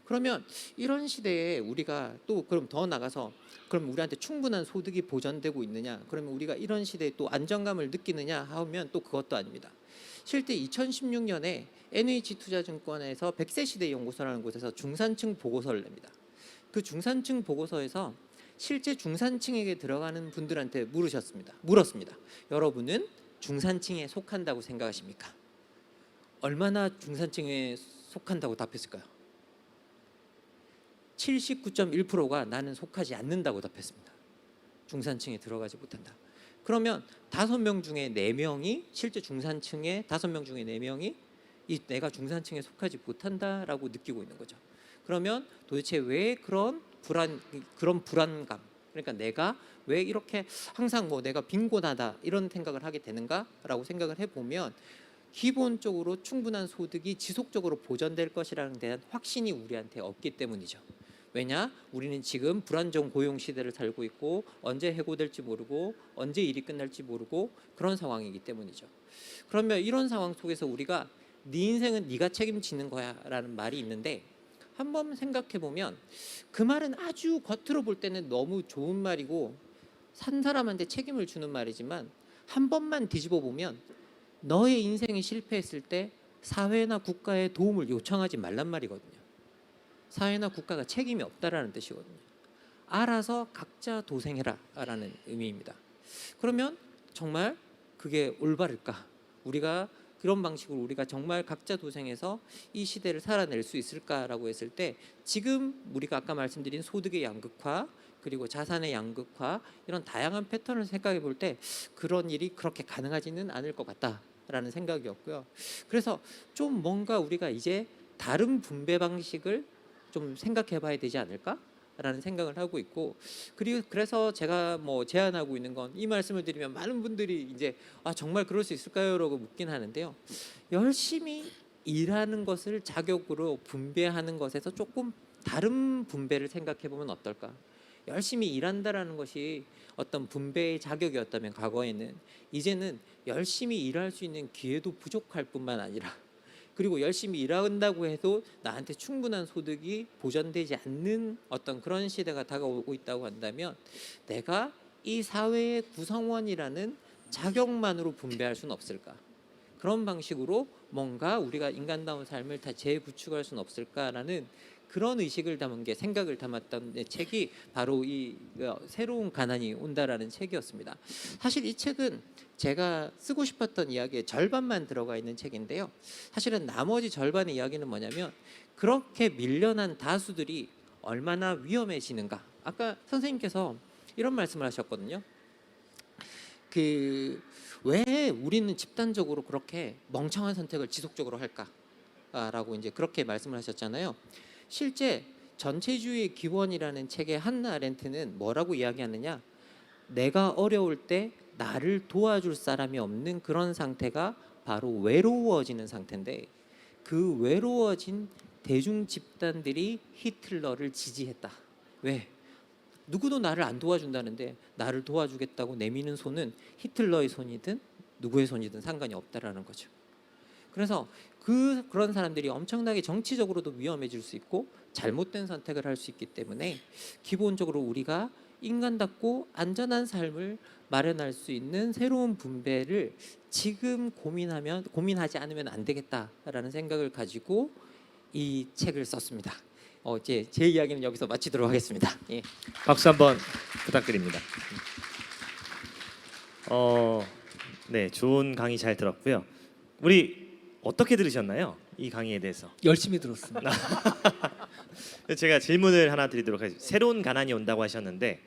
그러면 이런 시대에 우리가 또 그럼 더 나가서 그럼 우리한테 충분한 소득이 보전되고 있느냐? 그러면 우리가 이런 시대에 또 안정감을 느끼느냐 하면 또 그것도 아닙니다. 실제 2016년에 NH투자증권에서 100세 시대 연구소라는 곳에서 중산층 보고서를 냅니다. 그 중산층 보고서에서 실제 중산층에게 들어가는 분들한테 물었습니다. 여러분은 중산층에 속한다고 생각하십니까? 얼마나 중산층에 속한다고 답했을까요? 79.1%가 나는 속하지 않는다고 답했습니다. 중산층에 들어가지 못한다. 그러면 5명 중에 4명이 실제 중산층의 5명 중에 4명이 내가 중산층에 속하지 못한다라고 느끼고 있는 거죠. 그러면 도대체 왜 그런 불안감, 그러니까 내가 왜 이렇게 항상 내가 빈곤하다 이런 생각을 하게 되는가라고 생각을 해보면 기본적으로 충분한 소득이 지속적으로 보전될 것이라는 대한 확신이 우리한테 없기 때문이죠. 왜냐? 우리는 지금 불안정 고용 시대를 살고 있고 언제 해고될지 모르고 언제 일이 끝날지 모르고 그런 상황이기 때문이죠. 그러면 이런 상황 속에서 우리가 네 인생은 네가 책임지는 거야 라는 말이 있는데, 한번 생각해 보면 그 말은 아주 겉으로 볼 때는 너무 좋은 말이고 산 사람한테 책임을 주는 말이지만 한 번만 뒤집어 보면 너의 인생이 실패했을 때 사회나 국가의 도움을 요청하지 말란 말이거든요. 사회나 국가가 책임이 없다라는 뜻이거든요. 알아서 각자 도생해라 라는 의미입니다. 그러면 정말 그게 올바를까? 우리가 그런 방식으로 우리가 정말 각자 도생해서 이 시대를 살아낼 수 있을까라고 했을 때, 지금 우리가 아까 말씀드린 소득의 양극화 그리고 자산의 양극화 이런 다양한 패턴을 생각해 볼 때 그런 일이 그렇게 가능하지는 않을 것 같다 않을까라는 생각이었고요. 그래서 좀 뭔가 우리가 이제 다른 분배 방식을 좀 생각해 봐야 되지 않을까라는 생각을 하고 있고, 그리고 그래서 제가 뭐 제안하고 있는 건, 이 말씀을 드리면 많은 분들이 이제 정말 그럴 수 있을까요?라고 묻긴 하는데요. 열심히 일하는 것을 자격으로 분배하는 것에서 조금 다른 분배를 생각해 보면 어떨까? 열심히 일한다라는 것이 어떤 분배의 자격이었다면 과거에는, 이제는 열심히 일할 수 있는 기회도 부족할 뿐만 아니라, 그리고 열심히 일한다고 해도 나한테 충분한 소득이 보전되지 않는 어떤 그런 시대가 다가오고 있다고 한다면, 내가 이 사회의 구성원이라는 자격만으로 분배할 수는 없을까? 그런 방식으로 뭔가 우리가 인간다운 삶을 다 재구축할 수는 없을까라는 그런 의식을 담은 게, 생각을 담았던 책이 바로 이 새로운 가난이 온다라는 책이었습니다. 사실 이 책은 제가 쓰고 싶었던 이야기의 절반만 들어가 있는 책인데요. 사실은 나머지 절반의 이야기는 뭐냐면, 그렇게 밀려난 다수들이 얼마나 위험해지는가. 아까 선생님께서 이런 말씀을 하셨거든요. 왜 우리는 집단적으로 그렇게 멍청한 선택을 지속적으로 할까라고 이제 그렇게 말씀을 하셨잖아요. 실제 전체주의의 기원이라는 책의 한나 아렌트는 뭐라고 이야기하느냐, 내가 어려울 때 나를 도와줄 사람이 없는 그런 상태가 바로 외로워지는 상태인데, 그 외로워진 대중 집단들이 히틀러를 지지했다. 왜? 누구도 나를 안 도와준다는데 나를 도와주겠다고 내미는 손은 히틀러의 손이든 누구의 손이든 상관이 없다라는 거죠. 그래서 그런 사람들이 엄청나게 정치적으로도 위험해질 수 있고 잘못된 선택을 할 수 있기 때문에, 기본적으로 우리가 인간답고 안전한 삶을 마련할 수 있는 새로운 분배를 지금 고민하지 않으면 안 되겠다라는 생각을 가지고 이 책을 썼습니다. 이제 제 이야기는 여기서 마치도록 하겠습니다. 예. 박수 한번 부탁드립니다. 네, 좋은 강의 잘 들었고요. 우리 어떻게 들으셨나요? 이 강의에 대해서. 열심히 들었습니다. 제가 질문을 하나 드리도록 하겠습니다. 새로운 가난이 온다고 하셨는데,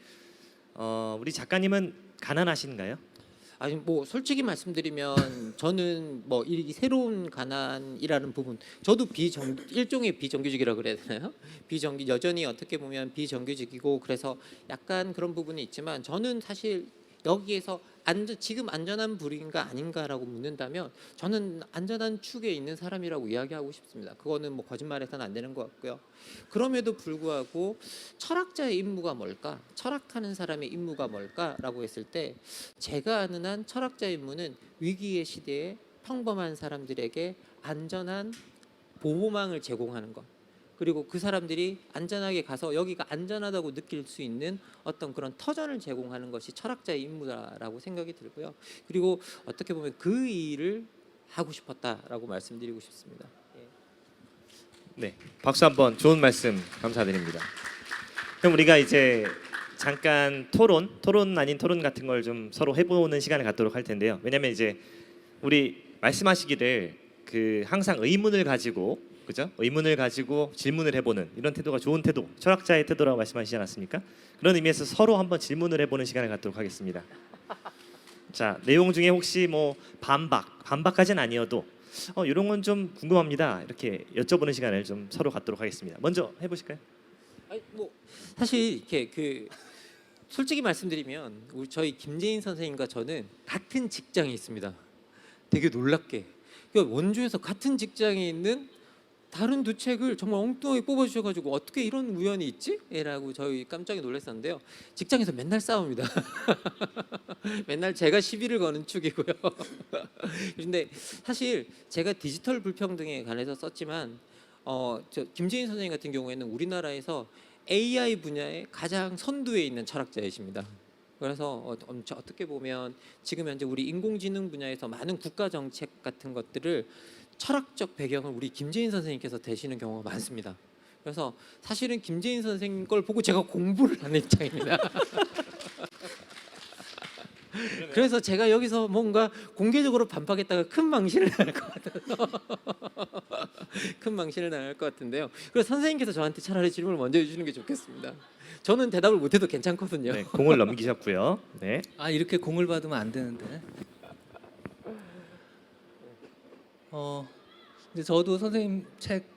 우리 작가님은 가난하신가요? 아니 뭐 솔직히 말씀드리면 저는 뭐 이 새로운 가난이라는 부분, 저도 일종의 비정규직이라 그래야 되나요? 여전히 어떻게 보면 비정규직이고, 그래서 약간 그런 부분이 있지만, 저는 사실 여기에서 지금 안전한 부류인가 아닌가라고 묻는다면, 저는 안전한 축에 있는 사람이라고 이야기하고 싶습니다. 그거는 뭐 거짓말해서는 안 되는 것 같고요. 그럼에도 불구하고 철학자의 임무가 뭘까? 철학하는 사람의 임무가 뭘까라고 했을 때, 제가 아는 한 철학자의 임무는 위기의 시대에 평범한 사람들에게 안전한 보호망을 제공하는 것, 그리고 그 사람들이 안전하게 가서 여기가 안전하다고 느낄 수 있는 어떤 그런 터전을 제공하는 것이 철학자의 임무라고 생각이 들고요. 그리고 어떻게 보면 그 일을 하고 싶었다라고 말씀드리고 싶습니다. 예. 네, 박수 한번. 좋은 말씀 감사드립니다. 그럼 우리가 이제 잠깐 토론 아닌 토론 같은 걸 좀 서로 해보는 시간을 갖도록 할 텐데요. 왜냐하면 이제 우리 말씀하시기를 항상 의문을 가지고, 그죠? 의문을 가지고 질문을 해보는 이런 태도가 좋은 태도, 철학자의 태도라고 말씀하시지 않았습니까? 그런 의미에서 서로 한번 질문을 해보는 시간을 갖도록 하겠습니다. 자, 내용 중에 혹시 뭐 반박까지는 아니어도 이런 건 좀 궁금합니다, 이렇게 여쭤보는 시간을 좀 서로 갖도록 하겠습니다. 먼저 해보실까요? 아니 뭐 사실 이렇게 솔직히 말씀드리면, 저희 김재인 선생님과 저는 같은 직장에 있습니다. 되게 놀랍게, 그러니까 원주에서 같은 직장에 있는 다른 두 책을 정말 엉뚱하게 뽑아주셔가지고 어떻게 이런 우연이 있지? 라고 저희 깜짝 놀랐었는데요. 직장에서 맨날 싸웁니다. 맨날 제가 시비를 거는 축이고요. 그런데 사실 제가 디지털 불평등에 관해서 썼지만, 김재인 선생님 같은 경우에는 우리나라에서 AI 분야에 가장 선두에 있는 철학자이십니다. 그래서 어떻게 보면 지금 현재 우리 인공지능 분야에서 많은 국가 정책 같은 것들을 철학적 배경을 우리 김재인 선생님께서 되시는 경우가 많습니다. 그래서 사실은 김재인 선생님 걸 보고 제가 공부를 하는 입장입니다. 그래서 제가 여기서 뭔가 공개적으로 반박했다가 큰 망신을 당할 것 같아서 큰 망신을 당할 것 같은데요. 그래서 선생님께서 저한테 차라리 질문을 먼저 해주시는 게 좋겠습니다. 저는 대답을 못해도 괜찮거든요. 네, 공을 넘기셨고요. 네. 이렇게 공을 받으면 안 되는데. 근데 저도 선생님 책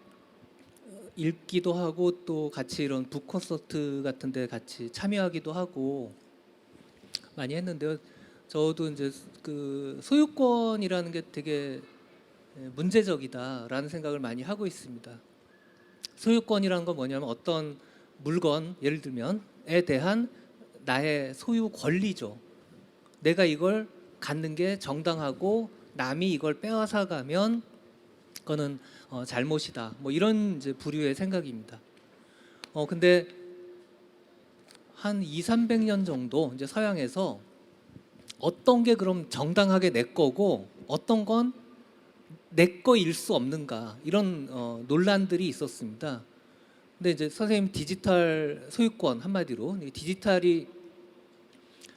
읽기도 하고 또 같이 이런 북 콘서트 같은 데 같이 참여하기도 하고 많이 했는데요. 저도 이제 그 소유권이라는 게 되게 문제적이다라는 생각을 많이 하고 있습니다. 소유권이라는 건 뭐냐면 어떤 물건, 예를 들면에 대한 나의 소유 권리죠. 내가 이걸 갖는 게 정당하고 남이 이걸 빼앗아 가면 그거는 잘못이다. 뭐 이런 이제 부류의 생각입니다. 근데 한 200~300년 정도 이제 서양에서 어떤 게 그럼 정당하게 내 거고 어떤 건 내 거일 수 없는가 이런 논란들이 있었습니다. 근데 이제 선생님 디지털 소유권 한마디로 디지털이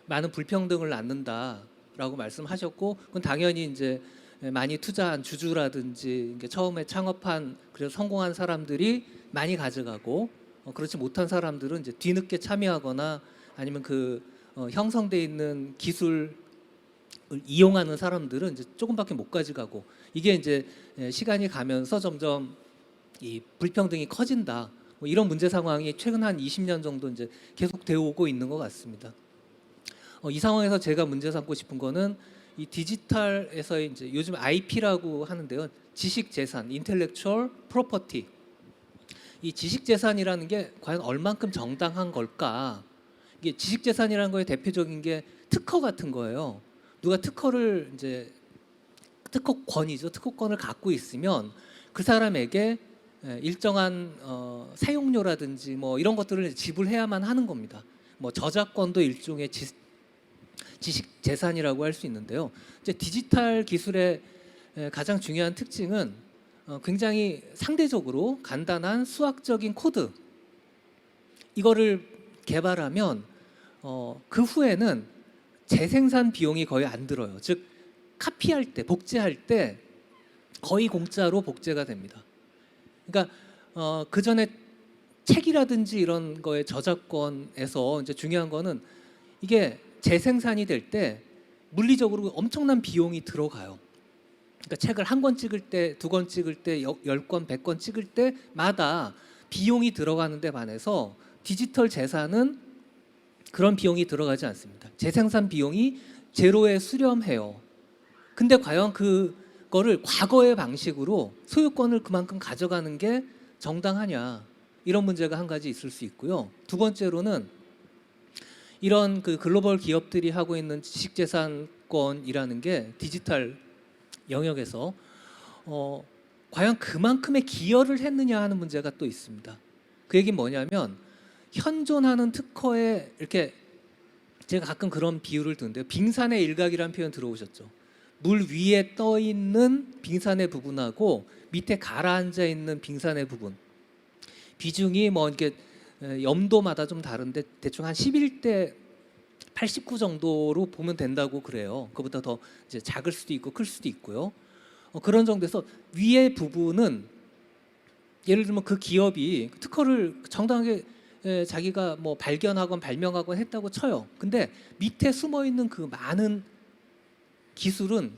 많은 불평등을 낳는다라고 말씀하셨고 그건 당연히 이제 많이 투자한 주주라든지 처음에 창업한 그래서 성공한 사람들이 많이 가져가고 그렇지 못한 사람들은 이제 뒤늦게 참여하거나 아니면 그 형성돼 있는 기술을 이용하는 사람들은 이제 조금밖에 못 가져가고 이게 이제 시간이 가면서 점점 이 불평등이 커진다. 뭐 이런 문제 상황이 최근 한 20년 정도 이제 계속 되어 오고 있는 것 같습니다. 이 상황에서 제가 문제 삼고 싶은 거는 이 디지털에서의 이제 요즘 IP라고 하는데요. 지식 재산, intellectual property. 이 지식 재산이라는 게 과연 얼만큼 정당한 걸까? 이게 지식 재산이라는 거의 대표적인 게 특허 같은 거예요. 누가 특허를 이제 특허권이죠. 특허권을 갖고 있으면 그 사람에게 일정한 사용료라든지 뭐 이런 것들을 지불해야만 하는 겁니다. 뭐 저작권도 일종의 지식 재산이라고 할 수 있는데요. 이제 디지털 기술의 가장 중요한 특징은 굉장히 상대적으로 간단한 수학적인 코드 이거를 개발하면 그 후에는 재생산 비용이 거의 안 들어요. 즉 카피할 때, 복제할 때 거의 공짜로 복제가 됩니다. 그러니까 그 전에 책이라든지 이런 거의 저작권에서 이제 중요한 거는 이게 재생산이 될 때 물리적으로 엄청난 비용이 들어가요. 그러니까 책을 한 권 찍을 때, 두 권 찍을 때, 10권, 100권 찍을 때마다 비용이 들어가는 데 반해서 디지털 재산은 그런 비용이 들어가지 않습니다. 재생산 비용이 제로에 수렴해요. 근데 과연 그거를 과거의 방식으로 소유권을 그만큼 가져가는 게 정당하냐 이런 문제가 한 가지 있을 수 있고요. 두 번째로는 이런 그 글로벌 기업들이 하고 있는 지식재산권이라는 게 디지털 영역에서 과연 그만큼의 기여를 했느냐 하는 문제가 또 있습니다. 그 얘기는 뭐냐면 현존하는 특허에 이렇게 제가 가끔 그런 비유를 드는데요. 빙산의 일각이라는 표현 들어보셨죠? 물 위에 떠 있는 빙산의 부분하고 밑에 가라앉아 있는 빙산의 부분 비중이 뭐 이렇게 염도마다 좀 다른데 대충 한 11대 89 정도로 보면 된다고 그래요. 그보다 더 이제 작을 수도 있고 클 수도 있고요. 그런 정도에서 위의 부분은 예를 들면 그 기업이 특허를 정당하게 자기가 뭐 발견하건 발명하건 했다고 쳐요. 근데 밑에 숨어 있는 그 많은 기술은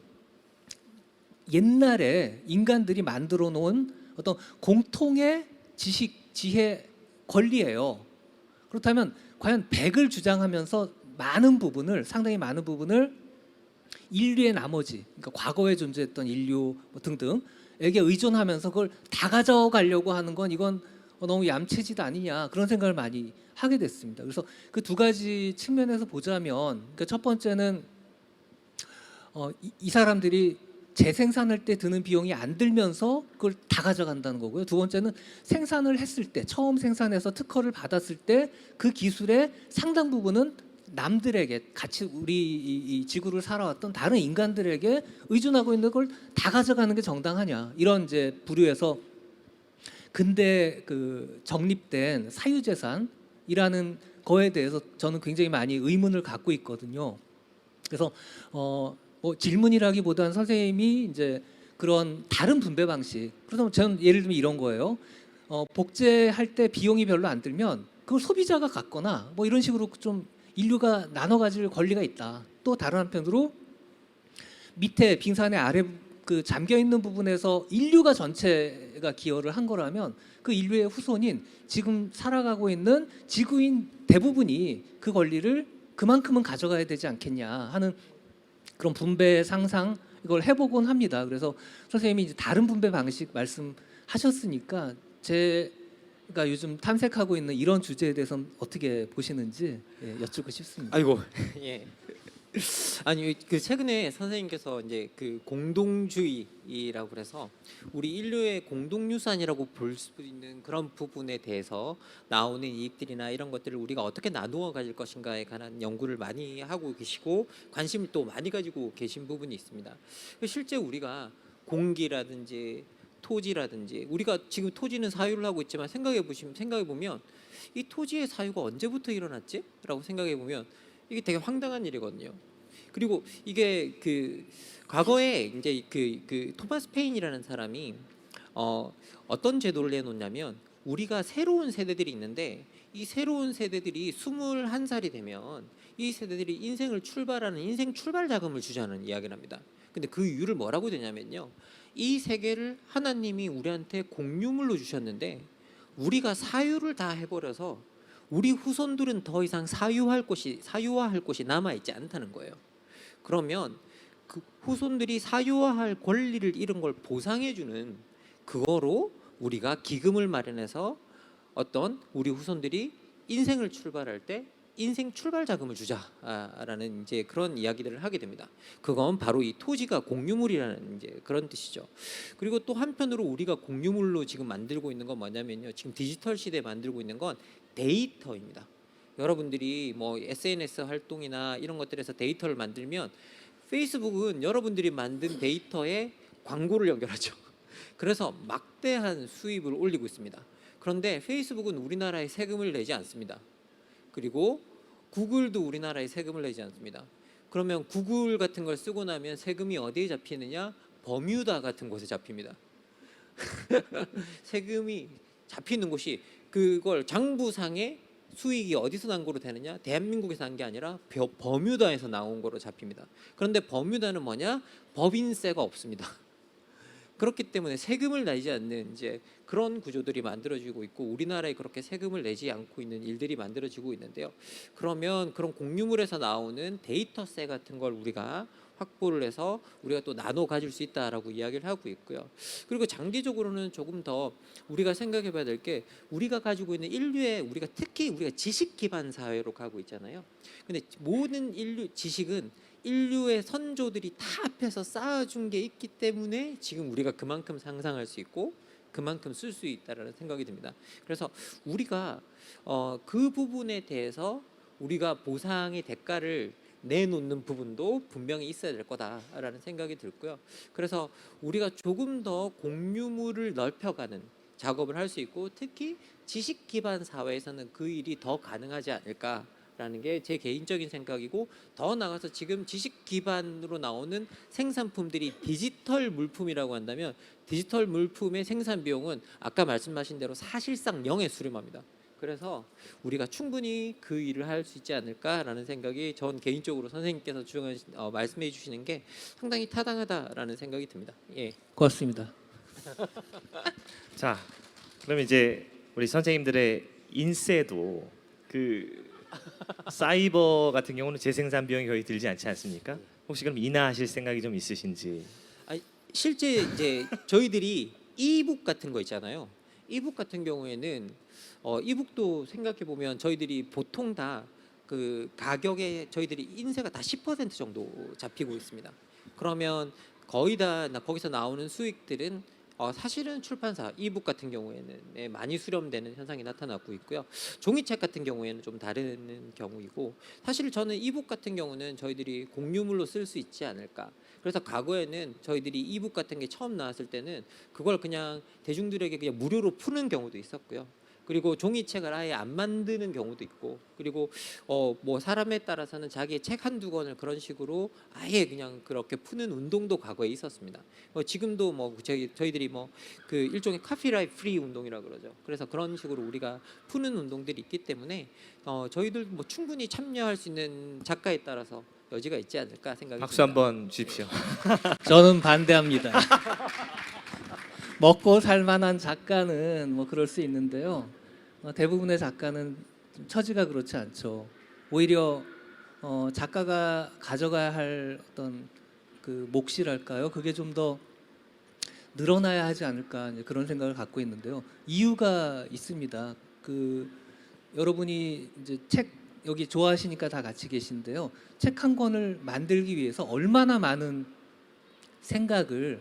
옛날에 인간들이 만들어 놓은 어떤 공통의 지식, 지혜, 권리예요. 그렇다면 과연 100을 주장하면서 많은 부분을 상당히 많은 부분을 인류의 나머지 그러니까 과거에 존재했던 인류 뭐 등등에게 의존하면서 그걸 다 가져가려고 하는 건 이건 너무 얌체짓 아니냐 그런 생각을 많이 하게 됐습니다. 그래서 그 두 가지 측면에서 보자면 그러니까 첫 번째는 이 사람들이 재생산할 때 드는 비용이 안 들면서 그걸 다 가져간다는 거고요. 두 번째는 생산을 했을 때 처음 생산해서 특허를 받았을 때 그 기술의 상당 부분은 남들에게 같이 우리 이 지구를 살아왔던 다른 인간들에게 의존하고 있는 걸 다 가져가는 게 정당하냐 이런 이제 부류에서 근대 그 정립된 사유재산이라는 거에 대해서 저는 굉장히 많이 의문을 갖고 있거든요. 그래서 뭐 질문이라기보다는 선생님이 이제 그런 다른 분배 방식. 그래서 저는 예를 들면 이런 거예요. 복제할 때 비용이 별로 안 들면 그걸 소비자가 갖거나 뭐 이런 식으로 좀 인류가 나눠 가질 권리가 있다. 또 다른 한편으로 밑에 빙산의 아래 그 잠겨 있는 부분에서 인류가 전체가 기여를 한 거라면 그 인류의 후손인 지금 살아가고 있는 지구인 대부분이 그 권리를 그만큼은 가져가야 되지 않겠냐 하는 그런 분배 상상 이걸 해보곤 합니다. 그래서 선생님이 이제 다른 분배 방식 말씀하셨으니까 제가 요즘 탐색하고 있는 이런 주제에 대해서는 어떻게 보시는지 여쭙고 싶습니다. 아이고 예. 아니 그 최근에 선생님께서 이제 그 공동주의라고 그래서 우리 인류의 공동유산이라고 볼 수 있는 그런 부분에 대해서 나오는 이익들이나 이런 것들을 우리가 어떻게 나누어 가질 것인가에 관한 연구를 많이 하고 계시고 관심을 또 많이 가지고 계신 부분이 있습니다. 실제 우리가 공기라든지 토지라든지 우리가 지금 토지는 사유를 하고 있지만 생각해 보면 이 토지의 사유가 언제부터 일어났지? 라고 생각해 보면 이게 되게 황당한 일이거든요. 그리고 이게 그 과거에 이제 그 토마스 페인이라는 사람이 어떤 제도를 내놓냐면 우리가 새로운 세대들이 있는데 이 새로운 세대들이 21살이 되면 이 세대들이 인생을 출발하는 인생 출발 자금을 주자는 이야기를 합니다. 근데 그 이유를 뭐라고 되냐면요. 이 세계를 하나님이 우리한테 공유물로 주셨는데 우리가 사유를 다 해버려서 우리 후손들은 더 이상 사유화할 곳이 남아 있지 않다는 거예요. 그러면 그 후손들이 사유화할 권리를 잃은 걸 보상해주는 그거로 우리가 기금을 마련해서 어떤 우리 후손들이 인생을 출발할 때 인생 출발 자금을 주자라는 이제 그런 이야기들을 하게 됩니다. 그건 바로 이 토지가 공유물이라는 이제 그런 뜻이죠. 그리고 또 한편으로 우리가 공유물로 지금 만들고 있는 건 뭐냐면요. 지금 디지털 시대에 만들고 있는 건 데이터입니다. 여러분들이 뭐 SNS 활동이나 이런 것들에서 데이터를 만들면 페이스북은 여러분들이 만든 데이터에 광고를 연결하죠. 그래서 막대한 수입을 올리고 있습니다. 그런데 페이스북은 우리나라에 세금을 내지 않습니다. 그리고 구글도 우리나라에 세금을 내지 않습니다. 그러면 구글 같은 걸 쓰고 나면 세금이 어디에 잡히느냐? 버뮤다 같은 곳에 잡힙니다. 세금이 잡히는 곳이 그걸 장부상의 수익이 어디서 난 거로 되느냐? 대한민국에서 난 게 아니라 버뮤다에서 나온 거로 잡힙니다. 그런데 버뮤다는 뭐냐? 법인세가 없습니다. 그렇기 때문에 세금을 내지 않는 이제 그런 구조들이 만들어지고 있고 우리나라에 그렇게 세금을 내지 않고 있는 일들이 만들어지고 있는데요. 그러면 그런 공유물에서 나오는 데이터세 같은 걸 우리가 확보를 해서 우리가 또 나눠 가질 수 있다라고 이야기를 하고 있고요. 그리고 장기적으로는 조금 더 우리가 생각해 봐야 될 게 우리가 가지고 있는 인류의 우리가 특히 우리가 지식 기반 사회로 가고 있잖아요. 근데 모든 인류 지식은 인류의 선조들이 다 앞에서 쌓아준 게 있기 때문에 지금 우리가 그만큼 상상할 수 있고 그만큼 쓸 수 있다라는 생각이 듭니다. 그래서 우리가 그 부분에 대해서 우리가 보상의 대가를 내놓는 부분도 분명히 있어야 될 거다라는 생각이 들고요. 그래서 우리가 조금 더 공유물을 넓혀가는 작업을 할 수 있고 특히 지식 기반 사회에서는 그 일이 더 가능하지 않을까라는 게 제 개인적인 생각이고 더 나아가서 지금 지식 기반으로 나오는 생산품들이 디지털 물품이라고 한다면 디지털 물품의 생산 비용은 아까 말씀하신 대로 사실상 0에 수렴합니다. 그래서 우리가 충분히 그 일을 할 수 있지 않을까라는 생각이 전 개인적으로 선생님께서 말씀해 주시는 게 상당히 타당하다라는 생각이 듭니다. 예. 고맙습니다. 자, 그럼 이제 우리 선생님들의 인세도 그 사이버 같은 경우는 재생산 비용이 거의 들지 않지 않습니까? 혹시 그럼 인하하실 생각이 좀 있으신지? 실제 이제 저희들이 이북 같은 거 있잖아요. 이북 같은 경우에는 이북도 생각해 보면 저희들이 보통 다 그 가격에 저희들이 인세가 다 10% 정도 잡히고 있습니다. 그러면 거의 다 거기서 나오는 수익들은 사실은 출판사 이북 같은 경우에는 많이 수렴되는 현상이 나타나고 있고요. 종이책 같은 경우에는 좀 다른 경우이고 사실 저는 이북 같은 경우는 저희들이 공유물로 쓸 수 있지 않을까. 그래서 과거에는 저희들이 이북 같은 게 처음 나왔을 때는 그걸 그냥 대중들에게 그냥 무료로 푸는 경우도 있었고요. 그리고 종이책을 아예 안 만드는 경우도 있고 그리고 뭐 사람에 따라서는 자기의 책 한두 권을 그런 식으로 아예 그냥 그렇게 푸는 운동도 과거에 있었습니다. 지금도 뭐 저희들이 뭐 그 일종의 카피라이트 프리 운동이라고 그러죠. 그래서 그런 식으로 우리가 푸는 운동들이 있기 때문에 저희들 뭐 충분히 참여할 수 있는 작가에 따라서 여지가 있지 않을까 생각이 박수 듭니다. 한번 주십시오. 저는 반대합니다. 먹고 살 만한 작가는 뭐 그럴 수 있는데요. 대부분의 작가는 좀 처지가 그렇지 않죠. 오히려 작가가 가져가야 할 어떤 그 몫이랄까요? 그게 좀 더 늘어나야 하지 않을까 이제 그런 생각을 갖고 있는데요. 이유가 있습니다. 그 여러분이 이제 책 여기 좋아하시니까 다 같이 계신데요. 책 한 권을 만들기 위해서 얼마나 많은 생각을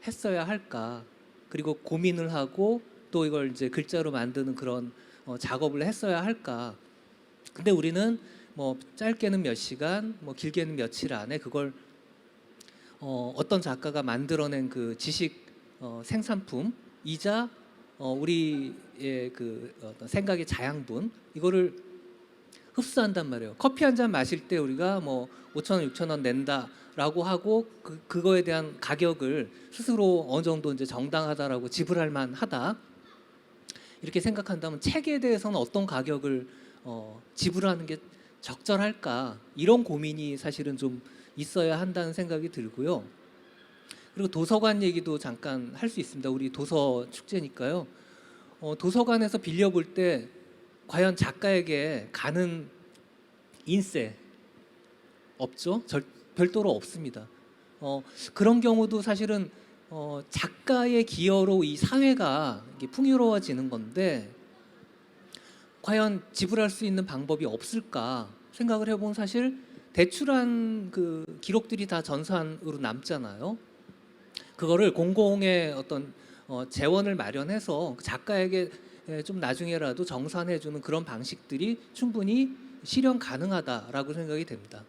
했어야 할까? 그리고 고민을 하고 또 이걸 이제 글자로 만드는 그런 작업을 했어야 할까? 근데 우리는 뭐 짧게는 몇 시간, 뭐 길게는 며칠 안에 그걸 어떤 작가가 만들어낸 그 지식 생산품이자 우리의 그 어떤 생각의 자양분 이거를 흡수한단 말이에요. 커피 한 잔 마실 때 우리가 뭐 5,000원, 6,000원 낸다라고 하고 그거에 대한 가격을 스스로 어느 정도 이제 정당하다라고 지불할 만하다 이렇게 생각한다면 책에 대해서는 어떤 가격을 지불하는 게 적절할까 이런 고민이 사실은 좀 있어야 한다는 생각이 들고요. 그리고 도서관 얘기도 잠깐 할 수 있습니다. 우리 도서 축제니까요. 도서관에서 빌려볼 때 과연 작가에게 가는 인세 없죠? 별도로 없습니다. 그런 경우도 사실은 작가의 기여로 이 사회가 이게 풍요로워지는 건데 과연 지불할 수 있는 방법이 없을까 생각을 해보면 사실 대출한 그 기록들이 다 전산으로 남잖아요. 그거를 공공의 어떤 재원을 마련해서 작가에게 좀 나중에라도 정산해주는 그런 방식들이 충분히 실현 가능하다라고 생각이 됩니다.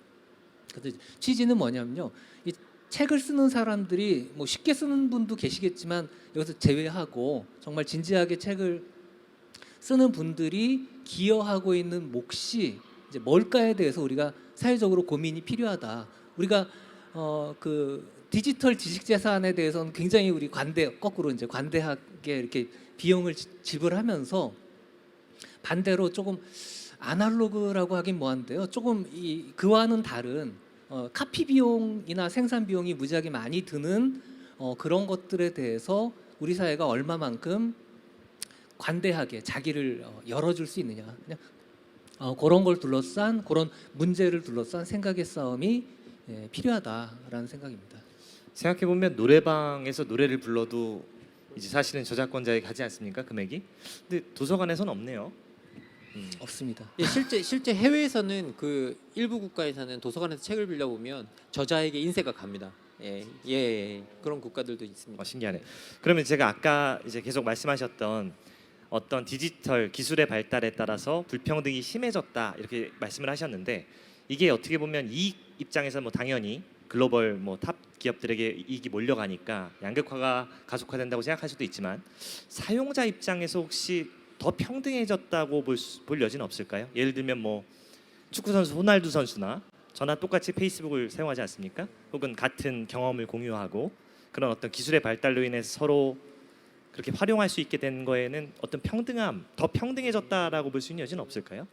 그래서 취지는 뭐냐면요, 이 책을 쓰는 사람들이 뭐 쉽게 쓰는 분도 계시겠지만 여기서 제외하고 정말 진지하게 책을 쓰는 분들이 기여하고 있는 몫이 이제 뭘까에 대해서 우리가 사회적으로 고민이 필요하다. 우리가 그 디지털 지식재산에 대해서는 굉장히 우리 거꾸로 이제 관대하게 이렇게 비용을 지불하면서 반대로 조금 아날로그라고 하긴 뭐한데요. 조금 그와는 다른 카피 비용이나 생산 비용이 무지하게 많이 드는 그런 것들에 대해서 우리 사회가 얼마만큼 관대하게 자기를 열어줄 수 있느냐. 그냥 그런 걸 둘러싼 그런 문제를 둘러싼 생각의 싸움이 필요하다라는 생각입니다. 생각해 보면 노래방에서 노래를 불러도 이제 사실은 저작권자에게 가지 않습니까? 금액이? 근데 도서관에서는 없네요. 없습니다. 예, 실제 해외에서는 그 일부 국가에서는 도서관에서 책을 빌려 보면 저자에게 인세가 갑니다. 그런 국가들도 있습니다. 신기하네. 그러면 제가 아까 이제 계속 말씀하셨던 어떤 디지털 기술의 발달에 따라서 불평등이 심해졌다 이렇게 말씀을 하셨는데 이게 어떻게 보면 이익 입장에서 뭐 당연히 글로벌 뭐 탑 기업들에게 이익이 몰려가니까 양극화가 가속화된다고 생각할 수도 있지만 사용자 입장에서 혹시 더 평등해졌다고 볼 여지는 없을까요? 예를 들면 뭐 축구 선수 호날두 선수나 저나 똑같이 페이스북을 사용하지 않습니까? 혹은 같은 경험을 공유하고 그런 어떤 기술의 발달로 인해서 서로 그렇게 활용할 수 있게 된 거에는 어떤 평등함, 더 평등해졌다라고 볼 수 있는 여지는 없을까요?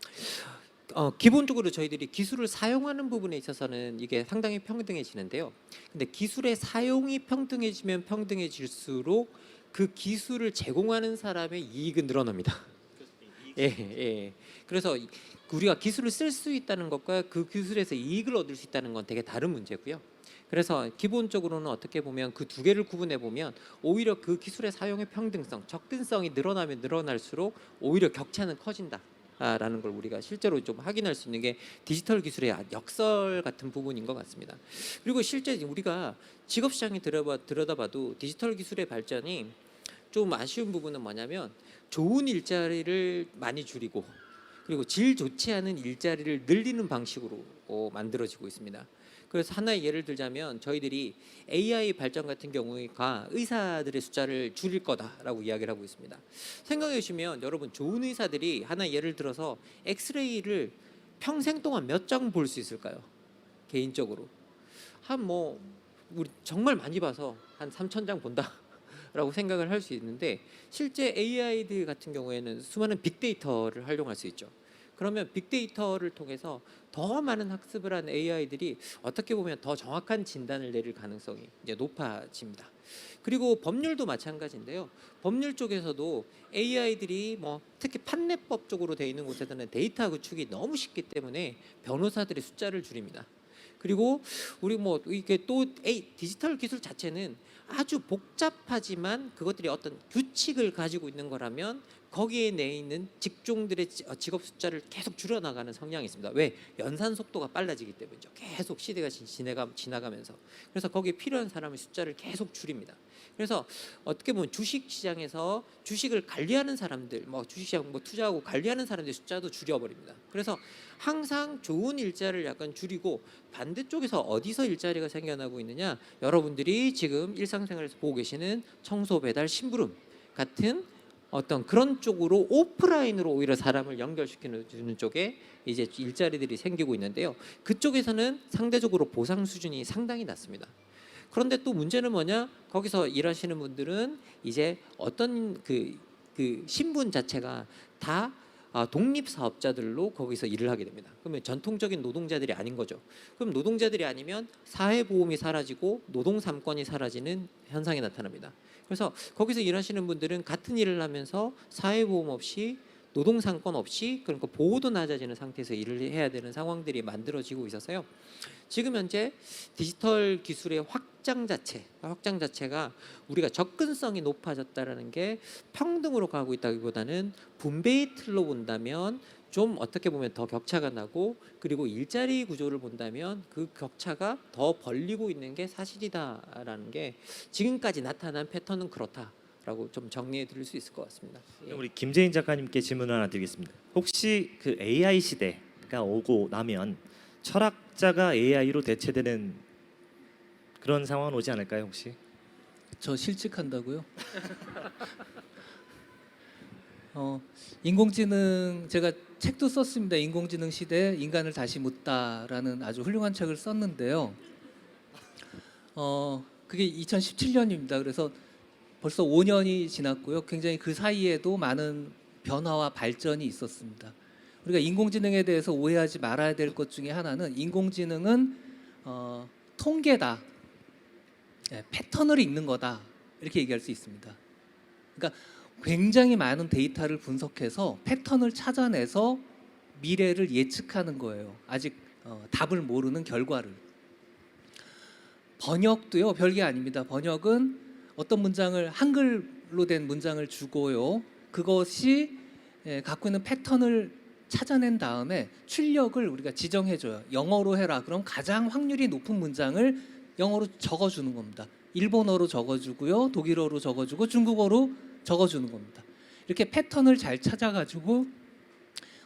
기본적으로 저희들이 기술을 사용하는 부분에 있어서는 이게 상당히 평등해지는데요. 근데 기술의 사용이 평등해지면 평등해질수록 그 기술을 제공하는 사람의 이익은 늘어납니다. 그래서 우리가 기술을 쓸 수 있다는 것과 그 기술에서 이익을 얻을 수 있다는 건 되게 다른 문제고요. 그래서 기본적으로는 어떻게 보면 그 두 개를 구분해 보면 오히려 그 기술의 사용의 평등성, 접근성이 늘어나면 늘어날수록 오히려 격차는 커진다. 라는 걸 우리가 실제로 좀 확인할 수 있는 게 디지털 기술의 역설 같은 부분인 것 같습니다. 그리고 실제 우리가 직업 시장에 들여다봐도 디지털 기술의 발전이 좀 아쉬운 부분은 뭐냐면 좋은 일자리를 많이 줄이고 그리고 질 좋지 않은 일자리를 늘리는 방식으로 만들어지고 있습니다. 그래서 하나의 예를 들자면 저희들이 AI 발전 같은 경우가 의사들의 숫자를 줄일 거다라고 이야기를 하고 있습니다. 생각해 보시면 여러분 좋은 의사들이 하나 예를 들어서 엑스레이를 평생 동안 몇 장 볼 수 있을까요? 개인적으로 한 뭐 우리 정말 많이 봐서 한 3,000장 본다라고 생각을 할 수 있는데 실제 AI들 같은 경우에는 수많은 빅데이터를 활용할 수 있죠. 그러면 빅데이터를 통해서 더 많은 학습을 한 AI들이 어떻게 보면 더 정확한 진단을 내릴 가능성이 이제 높아집니다. 그리고 법률도 마찬가지인데요. 법률 쪽에서도 AI들이 뭐 특히 판례법 쪽으로 되어 있는 곳에서는 데이터 구축이 너무 쉽기 때문에 변호사들의 숫자를 줄입니다. 그리고 우리 뭐 이게 또 디지털 기술 자체는 아주 복잡하지만 그것들이 어떤 규칙을 가지고 있는 거라면 거기에 내 있는 직종들의 직업 숫자를 계속 줄여나가는 성향이 있습니다. 왜? 연산 속도가 빨라지기 때문이죠. 계속 시대가 지나가면서. 그래서 거기에 필요한 사람의 숫자를 계속 줄입니다. 그래서 어떻게 보면 주식시장에서 주식을 관리하는 사람들, 뭐 주식시장 뭐 투자하고 관리하는 사람들의 숫자도 줄여버립니다. 그래서 항상 좋은 일자리를 약간 줄이고 반대쪽에서 어디서 일자리가 생겨나고 있느냐? 여러분들이 지금 일상생활에서 보고 계시는 청소, 배달, 심부름 같은 어떤 그런 쪽으로 오프라인으로 오히려 사람을 연결시키는 쪽에 이제 일자리들이 생기고 있는데요. 그쪽에서는 상대적으로 보상 수준이 상당히 낮습니다. 그런데 또 문제는 뭐냐? 거기서 일하시는 분들은 이제 어떤 그 신분 자체가 다 독립 사업자들로 거기서 일을 하게 됩니다. 그러면 전통적인 노동자들이 아닌 거죠. 그럼 노동자들이 아니면 사회보험이 사라지고 노동삼권이 사라지는 현상이 나타납니다. 그래서 거기서 일하시는 분들은 같은 일을 하면서 사회보험 없이 노동상권 없이 그러니까 보호도 낮아지는 상태에서 일을 해야 되는 상황들이 만들어지고 있어서요. 지금 현재 디지털 기술의 확장 자체가 우리가 접근성이 높아졌다라는 게 평등으로 가고 있다기보다는 분배의 틀로 본다면 좀 어떻게 보면 더 격차가 나고 그리고 일자리 구조를 본다면 그 격차가 더 벌리고 있는 게 사실이다라는 게 지금까지 나타난 패턴은 그렇다라고 좀 정리해 드릴 수 있을 것 같습니다. 예. 우리 김재인 작가님께 질문 하나 드리겠습니다. 혹시 그 AI 시대가 오고 나면 철학자가 AI로 대체되는 그런 상황은 오지 않을까요, 혹시? 저 실직한다고요? 인공지능 제가 책도 썼습니다. 인공지능 시대에 인간을 다시 묻다라는 아주 훌륭한 책을 썼는데요. 그게 2017년입니다. 그래서 벌써 5년이 지났고요. 굉장히 그 사이에도 많은 변화와 발전이 있었습니다. 우리가 인공지능에 대해서 오해하지 말아야 될 것 중에 하나는 인공지능은 통계다, 패턴을 읽는 거다 이렇게 얘기할 수 있습니다. 그러니까 굉장히 많은 데이터를 분석해서 패턴을 찾아내서 미래를 예측하는 거예요. 아직 답을 모르는 결과를. 번역도요, 별게 아닙니다. 번역은 어떤 문장을 한글로 된 문장을 주고요. 그것이 갖고 있는 패턴을 찾아낸 다음에 출력을 우리가 지정해줘요. 영어로 해라. 그럼 가장 확률이 높은 문장을 영어로 적어주는 겁니다. 일본어로 적어주고요. 독일어로 적어주고 중국어로 적어주는 겁니다. 이렇게 패턴을 잘 찾아가지고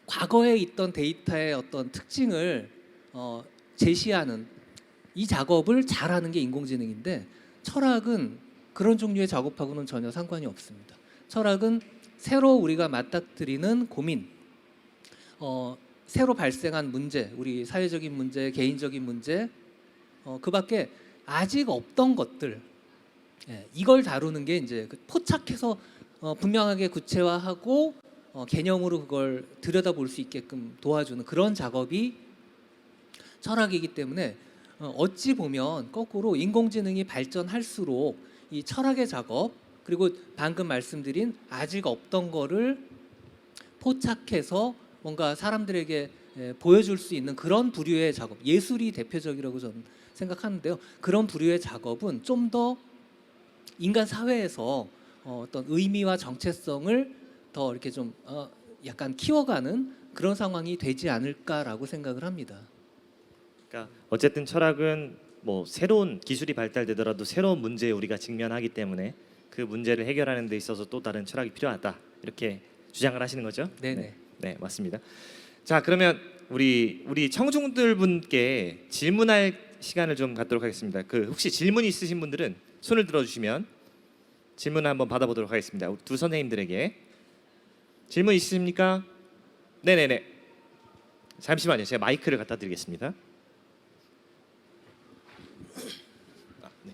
과거에 있던 데이터의 어떤 특징을 제시하는 이 작업을 잘하는 게 인공지능인데 철학은 그런 종류의 작업하고는 전혀 상관이 없습니다. 철학은 새로 우리가 맞닥뜨리는 고민, 새로 발생한 문제, 우리 사회적인 문제, 개인적인 문제, 그 밖에 아직 없던 것들, 이걸 다루는 게 이제 포착해서 분명하게 구체화하고 개념으로 그걸 들여다볼 수 있게끔 도와주는 그런 작업이 철학이기 때문에 어찌 보면 거꾸로 인공지능이 발전할수록 이 철학의 작업 그리고 방금 말씀드린 아직 없던 거를 포착해서 뭔가 사람들에게 보여줄 수 있는 그런 부류의 작업, 예술이 대표적이라고 저는 생각하는데요. 그런 부류의 작업은 좀 더 인간 사회에서 어떤 의미와 정체성을 더 이렇게 좀 약간 키워가는 그런 상황이 되지 않을까라고 생각을 합니다. 그러니까 어쨌든 철학은 뭐 새로운 기술이 발달되더라도 새로운 문제에 우리가 직면하기 때문에 그 문제를 해결하는 데 있어서 또 다른 철학이 필요하다 이렇게 주장을 하시는 거죠? 네네. 네, 맞습니다. 자, 그러면 우리 청중들 분께 질문할 시간을 좀 갖도록 하겠습니다. 그 혹시 질문 있으신 분들은 손을 들어주시면 질문을 한번 받아보도록 하겠습니다. 두 선생님들에게 질문 있으십니까? 네네네. 잠시만요. 제가 마이크를 갖다 드리겠습니다. 네.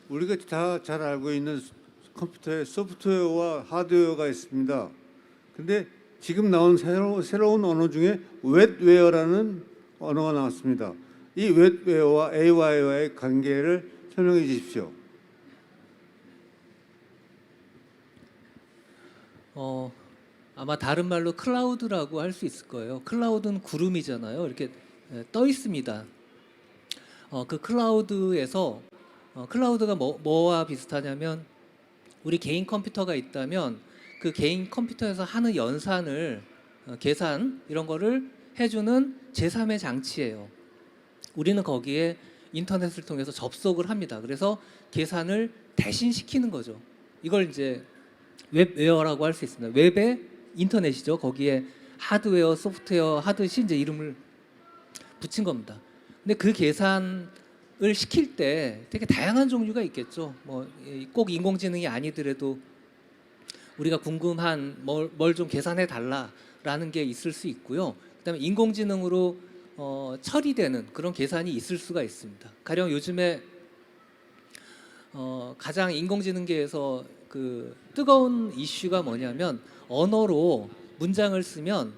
우리가 다 잘 알고 있는 컴퓨터에 소프트웨어와 하드웨어가 있습니다. 근데 지금 나온 새로운 언어 중에 웹웨어라는 언어가 나왔습니다. 이 웹웨어와 AI와의 관계를 설명해 주십시오. 아마 다른 말로 클라우드라고 할 수 있을 거예요. 클라우드는 구름이잖아요. 이렇게 떠 있습니다. 그 클라우드에서 클라우드가 뭐와 비슷하냐면 우리 개인 컴퓨터가 있다면 그 개인 컴퓨터에서 하는 연산을 계산 이런 거를 해주는 제3의 장치예요. 우리는 거기에 인터넷을 통해서 접속을 합니다. 그래서 계산을 대신 시키는 거죠. 이걸 이제 웹웨어라고 할 수 있습니다. 웹의 인터넷이죠. 거기에 하드웨어, 소프트웨어 하듯이 이제 이름을 붙인 겁니다. 근데 그 계산을 시킬 때 되게 다양한 종류가 있겠죠. 뭐 꼭 인공지능이 아니더라도 우리가 궁금한 뭘 좀 계산해 달라라는 게 있을 수 있고요. 그다음에 인공지능으로 처리되는 그런 계산이 있을 수가 있습니다. 가령 요즘에 가장 인공지능계에서 그 뜨거운 이슈가 뭐냐면 언어로 문장을 쓰면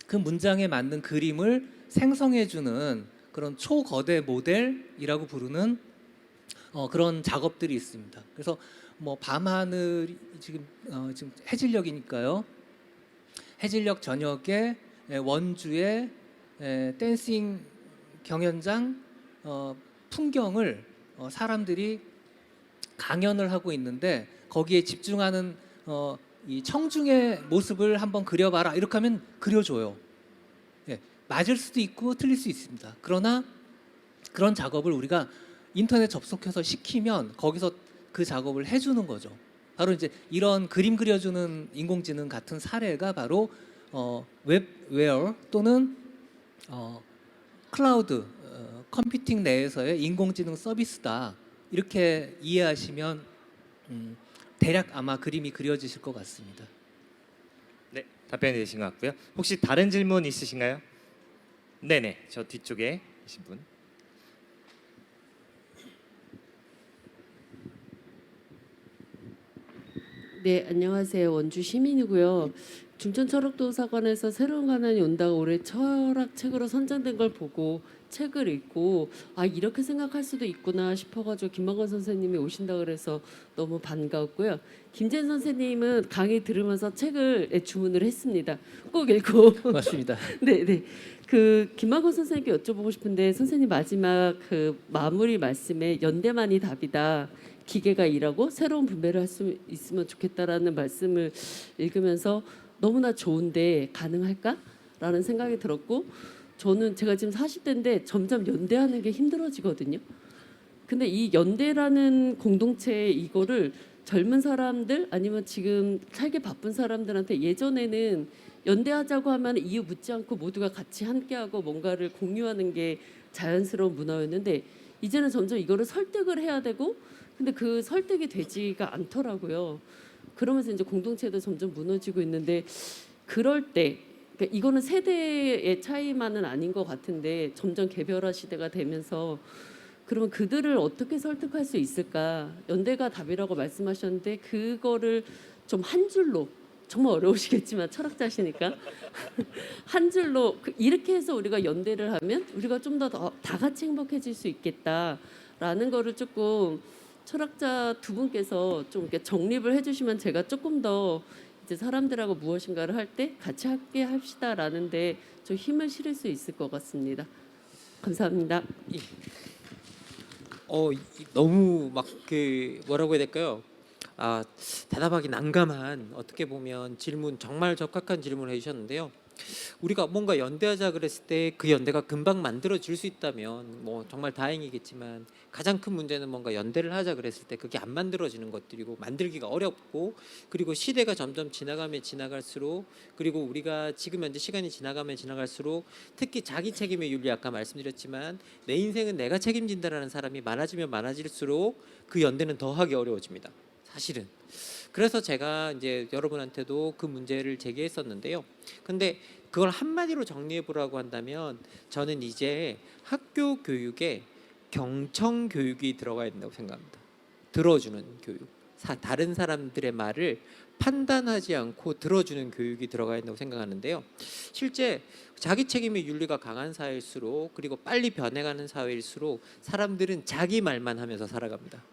그 문장에 맞는 그림을 생성해주는 그런 초거대 모델이라고 부르는 그런 작업들이 있습니다. 그래서 뭐 밤하늘이 지금 해질녘이니까요. 해질녘 저녁에 원주의 댄싱 경연장 풍경을 사람들이 강연을 하고 있는데 거기에 집중하는 이 청중의 모습을 한번 그려봐라 이렇게 하면 그려줘요. 예, 맞을 수도 있고 틀릴 수 있습니다. 그러나 그런 작업을 우리가 인터넷 접속해서 시키면 거기서 그 작업을 해주는 거죠. 바로 이제 이런 그림 그려주는 인공지능 같은 사례가 바로 웹웨어 또는 클라우드 컴퓨팅 내에서의 인공지능 서비스다. 이렇게 이해하시면 대략 아마 그림이 그려지실 것 같습니다. 네, 답변이 되신 것 같고요. 혹시 다른 질문 있으신가요? 네네, 저 뒤쪽에 계신 분. 네, 안녕하세요. 원주 시민이고요. 중천철학도서관에서 새로운 가난이 온다고 올해 철학책으로 선정된 걸 보고 책을 읽고 아 이렇게 생각할 수도 있구나 싶어가지고 김만건 선생님이 오신다 그래서 너무 반가웠고요. 김재현 선생님은 강의 들으면서 책을 주문을 했습니다. 꼭 읽고 맞습니다. 네, 네. 그 김만건 선생님께 여쭤보고 싶은데 선생님 마지막 그 마무리 말씀에 연대만이 답이다. 기계가 일하고 새로운 분배를 할 수 있으면 좋겠다라는 말씀을 읽으면서 너무나 좋은데 가능할까라는 생각이 들었고 저는 제가 지금 40대인데 점점 연대하는 게 힘들어지거든요. 근데 이 연대라는 공동체 이거를 젊은 사람들 아니면 지금 살기 바쁜 사람들한테 예전에는 연대하자고 하면 이유 묻지 않고 모두가 같이 함께하고 뭔가를 공유하는 게 자연스러운 문화였는데 이제는 점점 이거를 설득을 해야 되고 근데 그 설득이 되지가 않더라고요. 그러면서 이제 공동체도 점점 무너지고 있는데 그럴 때 그러니까 이거는 세대의 차이만은 아닌 것 같은데 점점 개별화 시대가 되면서 그러면 그들을 어떻게 설득할 수 있을까? 연대가 답이라고 말씀하셨는데 그거를 좀 한 줄로 정말 어려우시겠지만 철학자시니까 한 줄로 이렇게 해서 우리가 연대를 하면 우리가 좀 더 다 같이 행복해질 수 있겠다라는 거를 조금 철학자 두 분께서 좀 이렇게 정립을 해주시면 제가 조금 더 이제 사람들하고 무엇인가를 할 때 같이 함께 합시다라는데 좀 힘을 실을 수 있을 것 같습니다. 감사합니다. 너무 막 그 뭐라고 해야 될까요? 아 대답하기 난감한 어떻게 보면 질문 정말 적합한 질문을 해주셨는데요. 우리가 뭔가 연대하자 그랬을 때 그 연대가 금방 만들어질 수 있다면 뭐 정말 다행이겠지만 가장 큰 문제는 뭔가 연대를 하자 그랬을 때 그게 안 만들어지는 것들이고 만들기가 어렵고 그리고 시대가 점점 지나가면 지나갈수록 그리고 우리가 지금 현재 시간이 지나가면 지나갈수록 특히 자기 책임의 윤리 아까 말씀드렸지만 내 인생은 내가 책임진다라는 사람이 많아지면 많아질수록 그 연대는 더하기 어려워집니다. 사실은. 그래서 제가 이제 여러분한테도 그 문제를 제기했었는데요. 근데 그걸 한마디로 정리해 보라고 한다면 저는 이제 학교 교육에 경청 교육이 들어가야 된다고 생각합니다. 들어주는 교육. 다른 사람들의 말을 판단하지 않고 들어주는 교육이 들어가 있다고 생각하는데요. 실제 자기 책임의 윤리가 강한 사회일수록, 그리고 빨리 변해가는 사회일수록 사람들은 자기 말만 하면서 살아갑니다.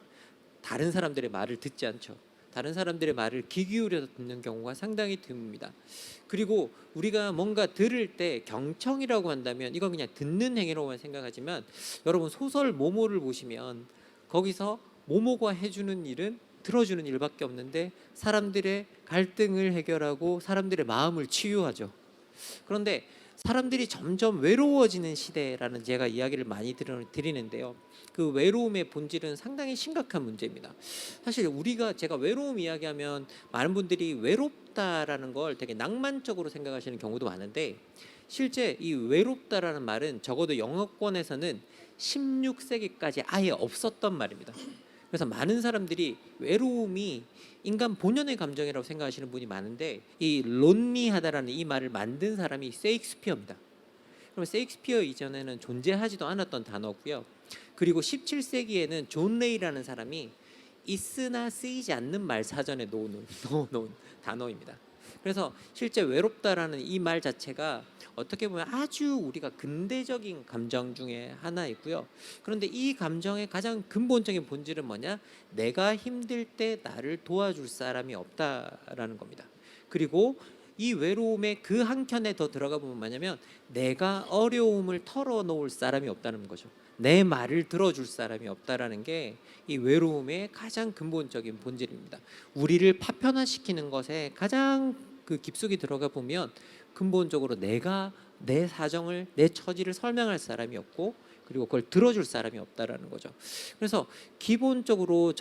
다른 사람들의 말을 듣지 않죠. 다른 사람들의 말을 귀 기울여서 듣는 경우가 상당히 드뭅니다. 그리고 우리가 뭔가 들을 때 경청이라고 한다면 이건 그냥 듣는 행위로만 생각하지만, 여러분 소설 모모를 보시면 거기서 모모가 해주는 일은 들어주는 일밖에 없는데 사람들의 갈등을 해결하고 사람들의 마음을 치유하죠. 그런데 사람들이 점점 외로워지는 시대라는 제가 이야기를 많이 드리는데요. 그 외로움의 본질은 상당히 심각한 문제입니다. 사실 제가 외로움 이야기하면 많은 분들이 외롭다라는 걸 되게 낭만적으로 생각하시는 경우도 많은데, 실제 이 외롭다라는 말은 적어도 영어권에서는 16세기까지 아예 없었던 말입니다. 그래서 많은 사람들이 외로움이 인간 본연의 감정이라고 생각하시는 분이 많은데, 이 론리하다라는 이 말을 만든 사람이 셰익스피어입니다. 그럼 셰익스피어 이전에는 존재하지도 않았던 단어고요. 그리고 17세기에는 존 레이라는 사람이 있으나 쓰이지 않는 말 사전에 넣어놓은 단어입니다. 그래서 실제 외롭다라는 이 말 자체가 어떻게 보면 아주 우리가 근대적인 감정 중에 하나이고요. 그런데 이 감정의 가장 근본적인 본질은 뭐냐? 내가 힘들 때 나를 도와줄 사람이 없다라는 겁니다. 그리고 이 외로움의 그 한켠에 더 들어가 보면 뭐냐면, 내가 어려움을 털어놓을 사람이 없다는 거죠. 내 말을 들어줄 사람이 없다라는 게 이 외로움의 가장 근본적인 본질입니다. 우리를 파편화시키는 것에 가장 그 깊숙이 들어가 보면 근본적으로 내가 내 사정을, 내 처지를 설명할 사람이 없고, 그리고 그걸 들어줄 사람이 없다라는 거죠. 그래서 기본적으로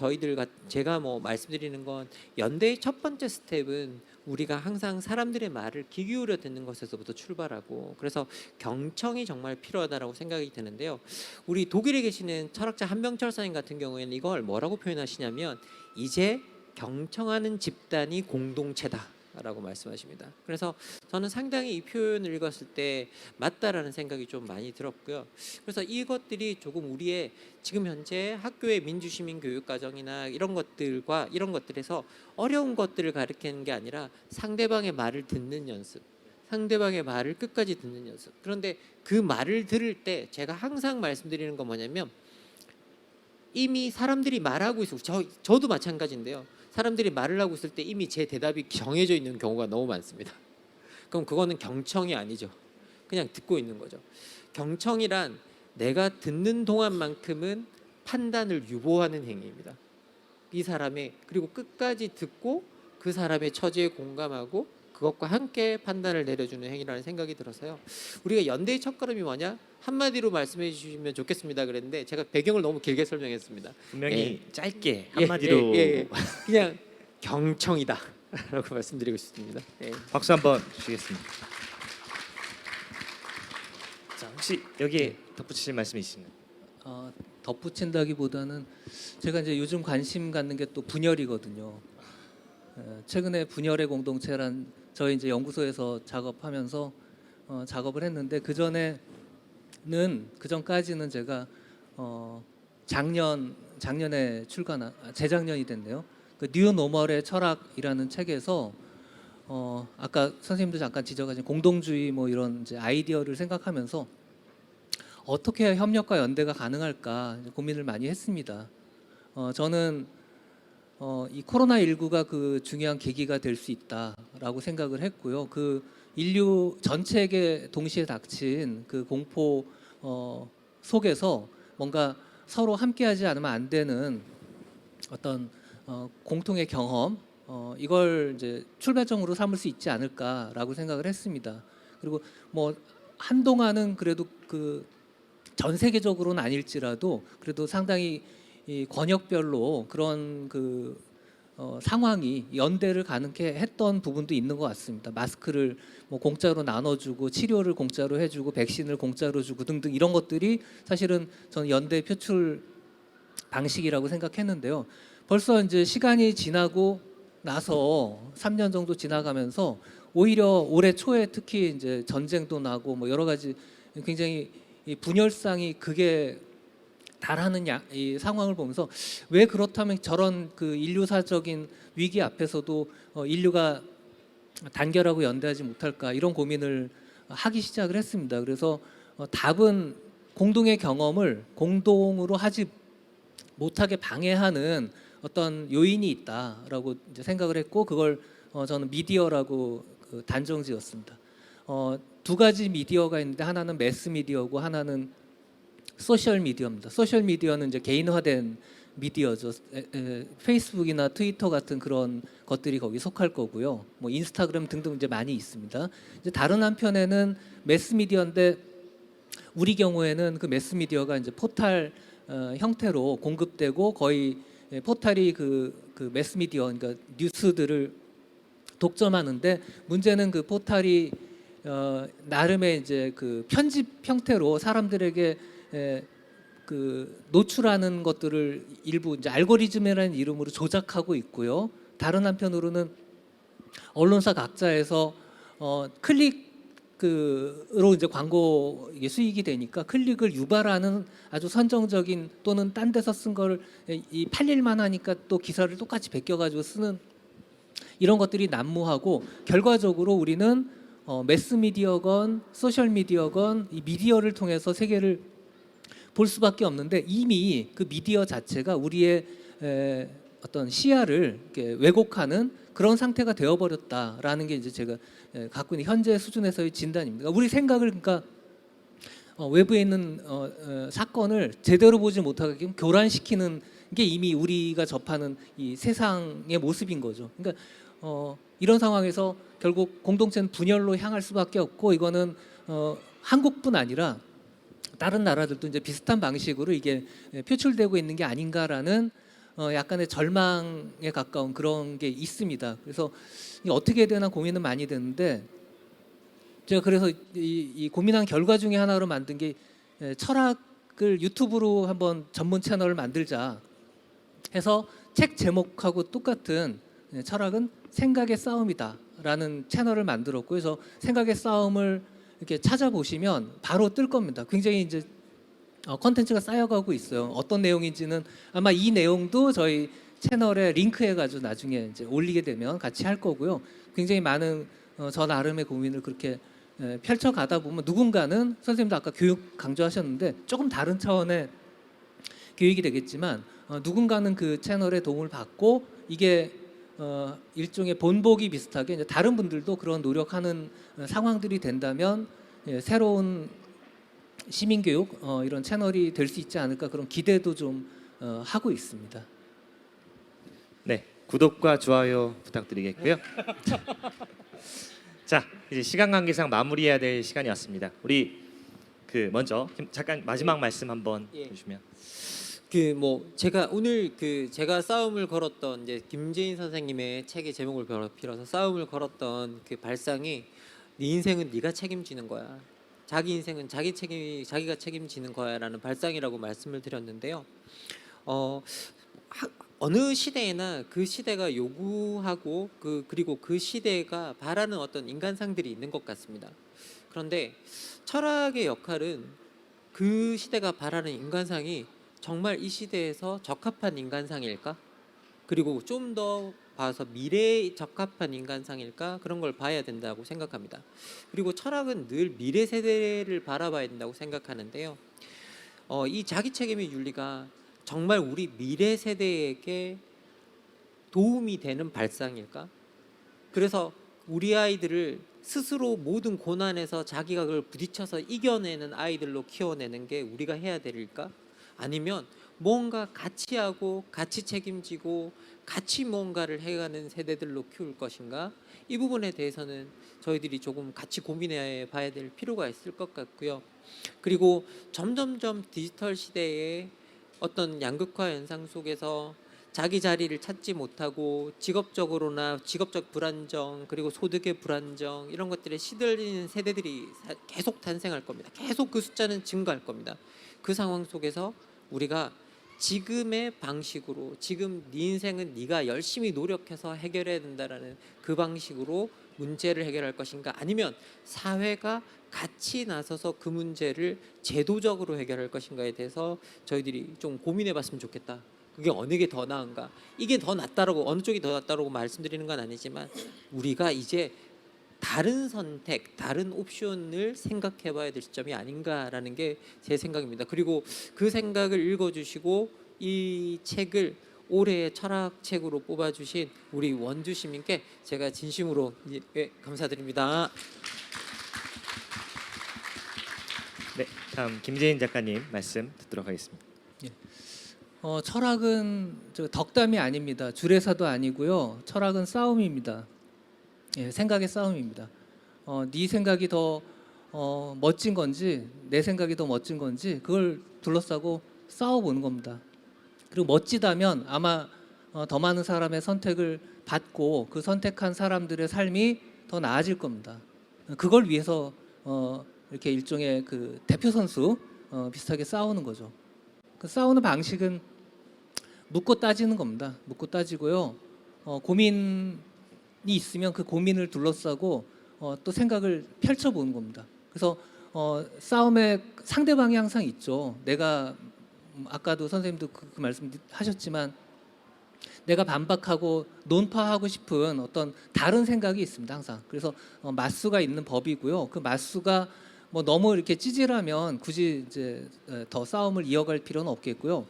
제가 말씀드리는 건, 연대의 첫 번째 스텝은 우리가 항상 사람들의 말을 귀 기울여 듣는 것에서부터 출발하고, 그래서 경청이 정말 필요하다라고 생각이 드는데요. 우리 독일에 계시는 철학자 한병철 선생님 같은 경우에는 이걸 뭐라고 표현하시냐면, 이제 경청하는 집단이 공동체다 라고 말씀하십니다. 그래서 저는 상당히 이 표현을 읽었을 때 맞다라는 생각이 좀 많이 들었고요. 그래서 이것들이 조금 우리의 지금 현재 학교의 민주시민 교육과정이나 이런 것들에서 어려운 것들을 가르치는 게 아니라 상대방의 말을 듣는 연습, 상대방의 말을 끝까지 듣는 연습. 그런데 그 말을 들을 때 제가 항상 말씀드리는 건 뭐냐면, 이미 사람들이 말하고 있고, 저도 마찬가지인데요. 사람들이 말을 하고 있을 때 이미 제 대답이 정해져 있는 경우가 너무 많습니다. 그럼 그거는 경청이 아니죠. 그냥 듣고 있는 거죠. 경청이란 내가 듣는 동안만큼은 판단을 유보하는 행위입니다. 이 사람의, 그리고 끝까지 듣고 그 사람의 처지에 공감하고 그것과 함께 판단을 내려주는 행위라는 생각이 들어서요. 우리가 연대의 첫걸음이 뭐냐? 한마디로 말씀해 주시면 좋겠습니다 그랬는데, 제가 배경을 너무 길게 설명했습니다. 분명히 짧게 한마디로 그냥 경청이다라고 말씀드리고 싶습니다. 박수 한번 주시겠습니다. 자, 혹시 여기에 덧붙이실 말씀이 있으신가요? 덧붙인다기보다는 제가 이제 요즘 관심 갖는 게 또 분열이거든요. 최근에 분열의 공동체란 저희 이제 연구소에서 작업하면서 작업을 했는데, 그 전까지는 제가 작년에 재작년이 됐네요. 그 뉴노멀의 철학이라는 책에서 아까 선생님도 잠깐 지적하신 공동주의 이런 이제 아이디어를 생각하면서 어떻게 해야 협력과 연대가 가능할까 고민을 많이 했습니다. 저는 이 코로나19가 그 중요한 계기가 될 수 있다라고 생각을 했고요. 그 인류 전체에게 동시에 닥친 그 공포 속에서 뭔가 서로 함께하지 않으면 안 되는 어떤 공통의 경험, 이걸 이제 출발점으로 삼을 수 있지 않을까라고 생각을 했습니다. 그리고 한동안은 그래도 그 전 세계적으로는 아닐지라도 그래도 상당히 이 권역별로 그런 그 상황이 연대를 가능케 했던 부분도 있는 것 같습니다. 마스크를 공짜로 나눠주고, 치료를 공짜로 해주고, 백신을 공짜로 주고 등등, 이런 것들이 사실은 저는 연대 표출 방식이라고 생각했는데요. 벌써 이제 시간이 지나고 나서 3년 정도 지나가면서 오히려 올해 초에 특히 이제 전쟁도 나고 여러 가지 굉장히 이 분열상이 그게 달하는 이 상황을 보면서 왜 그렇다면 저런 그 인류사적인 위기 앞에서도 인류가 단결하고 연대하지 못할까 이런 고민을 하기 시작을 했습니다. 그래서 답은 공동의 경험을 공동으로 하지 못하게 방해하는 어떤 요인이 있다라고 이제 생각을 했고 그걸 저는 미디어라고 단정지었습니다. 두 가지 미디어가 있는데 하나는 매스 미디어고 하나는 소셜 미디어입니다. 소셜 미디어는 이제 개인화된 미디어죠. 페이스북이나 트위터 같은 그런 것들이 거기 속할 거고요. 뭐 인스타그램 등등 이제 많이 있습니다. 이제 다른 한편에는 매스 미디어인데 우리 경우에는 그 매스 미디어가 이제 포탈 형태로 공급되고 거의 포탈이 그 매스 미디어 그러니까 뉴스들을 독점하는데 문제는 그 포탈이 나름의 이제 그 편집 형태로 사람들에게 그 노출하는 것들을 일부 이제 알고리즘이라는 이름으로 조작하고 있고요. 다른 한편으로는 언론사 각자에서 클릭으로 이제 광고 수익이 되니까 클릭을 유발하는 아주 선정적인 또는 딴 데서 쓴 걸 이 팔릴만 하니까 또 기사를 똑같이 베껴가지고 쓰는 이런 것들이 난무하고 결과적으로 우리는 매스 미디어건 소셜 미디어건 이 미디어를 통해서 세계를 볼 수밖에 없는데 이미 그 미디어 자체가 우리의 어떤 시야를 이렇게 왜곡하는 그런 상태가 되어버렸다라는 게 이제 제가 갖고 있는 현재 수준에서의 진단입니다. 그러니까 우리 생각을 그러니까 외부에 있는 사건을 제대로 보지 못하게 교란시키는 게 이미 우리가 접하는 이 세상의 모습인 거죠. 그러니까 이런 상황에서 결국 공동체는 분열로 향할 수밖에 없고 이거는 한국뿐 아니라 다른 나라들도 이제 비슷한 방식으로 이게 표출되고 있는 게 아닌가라는 약간의 절망에 가까운 그런 게 있습니다. 그래서 어떻게 해야 되나 고민은 많이 되는데 제가 그래서 이 고민한 결과 중에 하나로 만든 게 철학을 유튜브로 한번 전문 채널을 만들자 해서 책 제목하고 똑같은 철학은 생각의 싸움이다라는 채널을 만들었고 그래서 생각의 싸움을 이렇게 찾아보시면 바로 뜰 겁니다. 굉장히 이제 컨텐츠가 쌓여가고 있어요. 어떤 내용인지는 아마 이 내용도 저희 채널에 링크해가지고 나중에 이제 올리게 되면 같이 할 거고요. 굉장히 많은 저 나름의 고민을 그렇게 펼쳐가다 보면 누군가는 선생님도 아까 교육 강조하셨는데 조금 다른 차원의 교육이 되겠지만 누군가는 그 채널의 도움을 받고 이게 일종의 본보기 비슷하게 이제 다른 분들도 그런 노력하는 상황들이 된다면 새로운 시민교육 이런 채널이 될 수 있지 않을까 그런 기대도 좀 하고 있습니다. 네, 구독과 좋아요 부탁드리겠고요. 자, 이제 시간 관계상 마무리해야 될 시간이 왔습니다. 우리 먼저 잠깐 마지막 말씀 한번 해주시면. 제가 오늘 제가 싸움을 걸었던 이제 김재인 선생님의 책의 제목을 빌어서 싸움을 걸었던 그 발상이 네 인생은 네가 책임지는 거야. 자기 인생은 자기가 책임지는 거야라는 발상이라고 말씀을 드렸는데요. 어느 시대에나 그 시대가 요구하고 그리고 그 시대가 바라는 어떤 인간상들이 있는 것 같습니다. 그런데 철학의 역할은 그 시대가 바라는 인간상이 정말 이 시대에서 적합한 인간상일까? 그리고 좀 더 봐서 미래에 적합한 인간상일까? 그런 걸 봐야 된다고 생각합니다. 그리고 철학은 늘 미래 세대를 바라봐야 된다고 생각하는데요. 이 자기 책임의 윤리가 정말 우리 미래 세대에게 도움이 되는 발상일까? 그래서 우리 아이들을 스스로 모든 고난에서 자기가 그걸 부딪혀서 이겨내는 아이들로 키워내는 게 우리가 해야 될 일까? 아니면 뭔가 같이 하고 같이 책임지고 같이 뭔가를 해가는 세대들로 키울 것인가? 이 부분에 대해서는 저희들이 조금 같이 고민해 봐야 될 필요가 있을 것 같고요. 그리고 점점점 디지털 시대의 어떤 양극화 현상 속에서 자기 자리를 찾지 못하고 직업적으로나 직업적 불안정 그리고 소득의 불안정 이런 것들에 시들리는 세대들이 계속 탄생할 겁니다. 계속 그 숫자는 증가할 겁니다. 그 상황 속에서 우리가 지금의 방식으로 지금 네 인생은 네가 열심히 노력해서 해결해야 된다라는 그 방식으로 문제를 해결할 것인가, 아니면 사회가 같이 나서서 그 문제를 제도적으로 해결할 것인가에 대해서 저희들이 좀 고민해 봤으면 좋겠다. 그게 어느 게 더 나은가, 이게 더 낫다라고, 어느 쪽이 더 낫다라고 말씀드리는 건 아니지만 우리가 이제 다른 선택, 다른 옵션을 생각해 봐야 될 시점이 아닌가라는 게 제 생각입니다. 그리고 그 생각을 읽어주시고 이 책을 올해의 철학책으로 뽑아주신 우리 원주 시민께 제가 진심으로 감사드립니다. 네, 다음 김재인 작가님 말씀 듣도록 하겠습니다. 철학은 덕담이 아닙니다. 주례사도 아니고요. 철학은 싸움입니다. 생각의 싸움입니다. 네 생각이 더 멋진 건지 내 생각이 더 멋진 건지 그걸 둘러싸고 싸워보는 겁니다. 그리고 멋지다면 아마 더 많은 사람의 선택을 받고 그 선택한 사람들의 삶이 더 나아질 겁니다. 그걸 위해서 이렇게 일종의 그 대표 선수 비슷하게 싸우는 거죠. 그 싸우는 방식은 묻고 따지는 겁니다. 묻고 따지고요. 고민이 있으면 그 고민을 둘러싸고 또 생각을 펼쳐보는 겁니다. 그래서 싸움의 상대방이 항상 있죠. 내가 아까도 선생님도 그 말씀 하셨지만 내가 반박하고 논파하고 싶은 어떤 다른 생각이 있습니다. 항상. 그래서 맞수가 있는 법이고요. 그 맞수가 뭐 너무 이렇게 찌질하면 굳이 이제 더 싸움을 이어갈 필요는 없겠고요.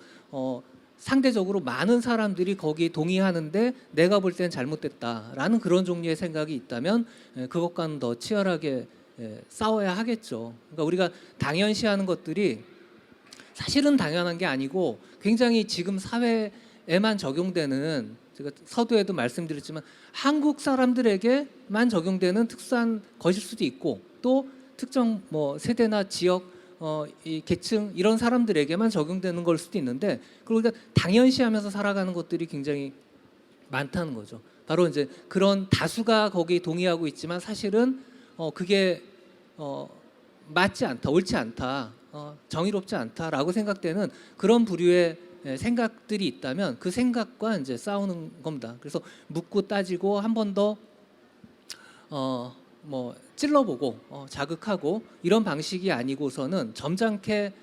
상대적으로 많은 사람들이 거기에 동의하는데 내가 볼 땐 잘못됐다라는 그런 종류의 생각이 있다면 그것과는 더 치열하게 싸워야 하겠죠. 그러니까 우리가 당연시하는 것들이 사실은 당연한 게 아니고 굉장히 지금 사회에만 적용되는, 제가 서두에도 말씀드렸지만 한국 사람들에게만 적용되는 특수한 것일 수도 있고 또 특정 뭐 세대나 지역 이 계층 이런 사람들에게만 적용되는 걸 수도 있는데, 그러니까 당연시하면서 살아가는 것들이 굉장히 많다는 거죠. 바로 이제 그런 다수가 거기에 동의하고 있지만 사실은 그게 맞지 않다, 옳지 않다, 정의롭지 않다라고 생각되는 그런 부류의 생각들이 있다면 그 생각과 이제 싸우는 겁니다. 그래서 묻고 따지고 한 번 더 뭐 찔러보고 자극하고 이런 방식이 아니고서는 점잖게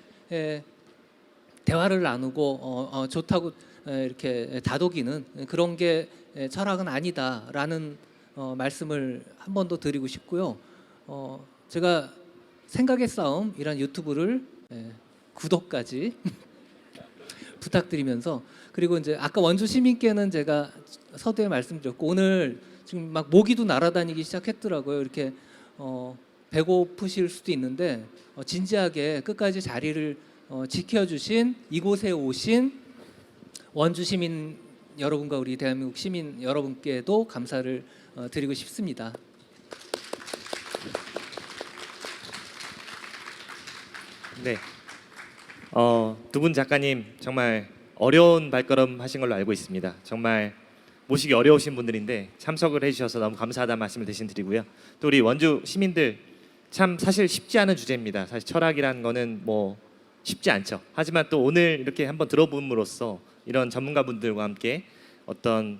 대화를 나누고 좋다고 이렇게 다독이는 그런 게 철학은 아니다라는 말씀을 한 번 더 드리고 싶고요. 제가 생각의 싸움이란 유튜브를 구독까지 부탁드리면서, 그리고 이제 아까 원주 시민께는 제가 서두에 말씀드렸고 오늘 지금 막 모기도 날아다니기 시작했더라고요. 이렇게 배고프실 수도 있는데 진지하게 끝까지 자리를 지켜주신 이곳에 오신 원주 시민 여러분과 우리 대한민국 시민 여러분께도 감사를 드리고 싶습니다. 네, 두 분 작가님 정말 어려운 발걸음 하신 걸로 알고 있습니다. 정말 모시기 어려우신 분들인데 참석을 해주셔서 너무 감사하다는 말씀을 대신 드리고요. 또 우리 원주 시민들 참 사실 쉽지 않은 주제입니다. 사실 철학이라는 거는 뭐 쉽지 않죠. 하지만 또 오늘 이렇게 한번 들어봄으로써 이런 전문가분들과 함께 어떤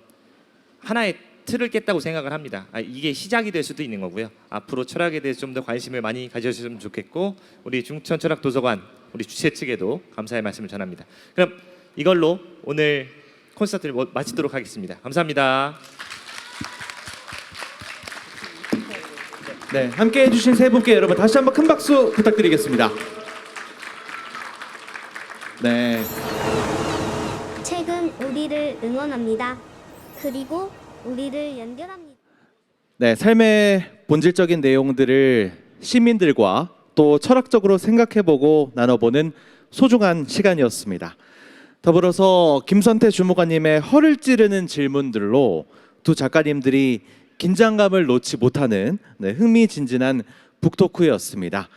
하나의 틀을 깼다고 생각을 합니다. 이게 시작이 될 수도 있는 거고요. 앞으로 철학에 대해서 좀 더 관심을 많이 가져주셨으면 좋겠고 우리 중천철학도서관 우리 주최 측에도 감사의 말씀을 전합니다. 그럼 이걸로 오늘 콘서트를 마치도록 하겠습니다. 감사합니다. 네, 함께 해주신 세 분께 여러분 다시 한번 큰 박수 부탁드리겠습니다. 네, 책은 우리를 응원합니다. 그리고 우리를 연결합니다. 네, 삶의 본질적인 내용들을 시민들과 또 철학적으로 생각해보고 나눠보는 소중한 시간이었습니다. 더불어서 김선태 주무관님의 허를 찌르는 질문들로 두 작가님들이 긴장감을 놓지 못하는 흥미진진한 북토크였습니다.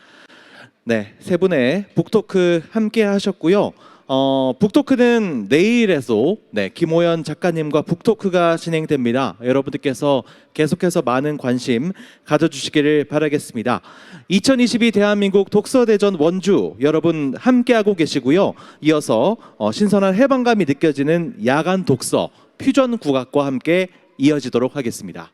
네, 세 분의 북토크 함께 하셨고요. 북토크는 내일에도 김호연 작가님과 북토크가 진행됩니다. 여러분들께서 계속해서 많은 관심 가져주시기를 바라겠습니다. 2022 대한민국 독서대전 원주 여러분 함께하고 계시고요. 이어서 신선한 해방감이 느껴지는 야간 독서 퓨전 국악과 함께 이어지도록 하겠습니다.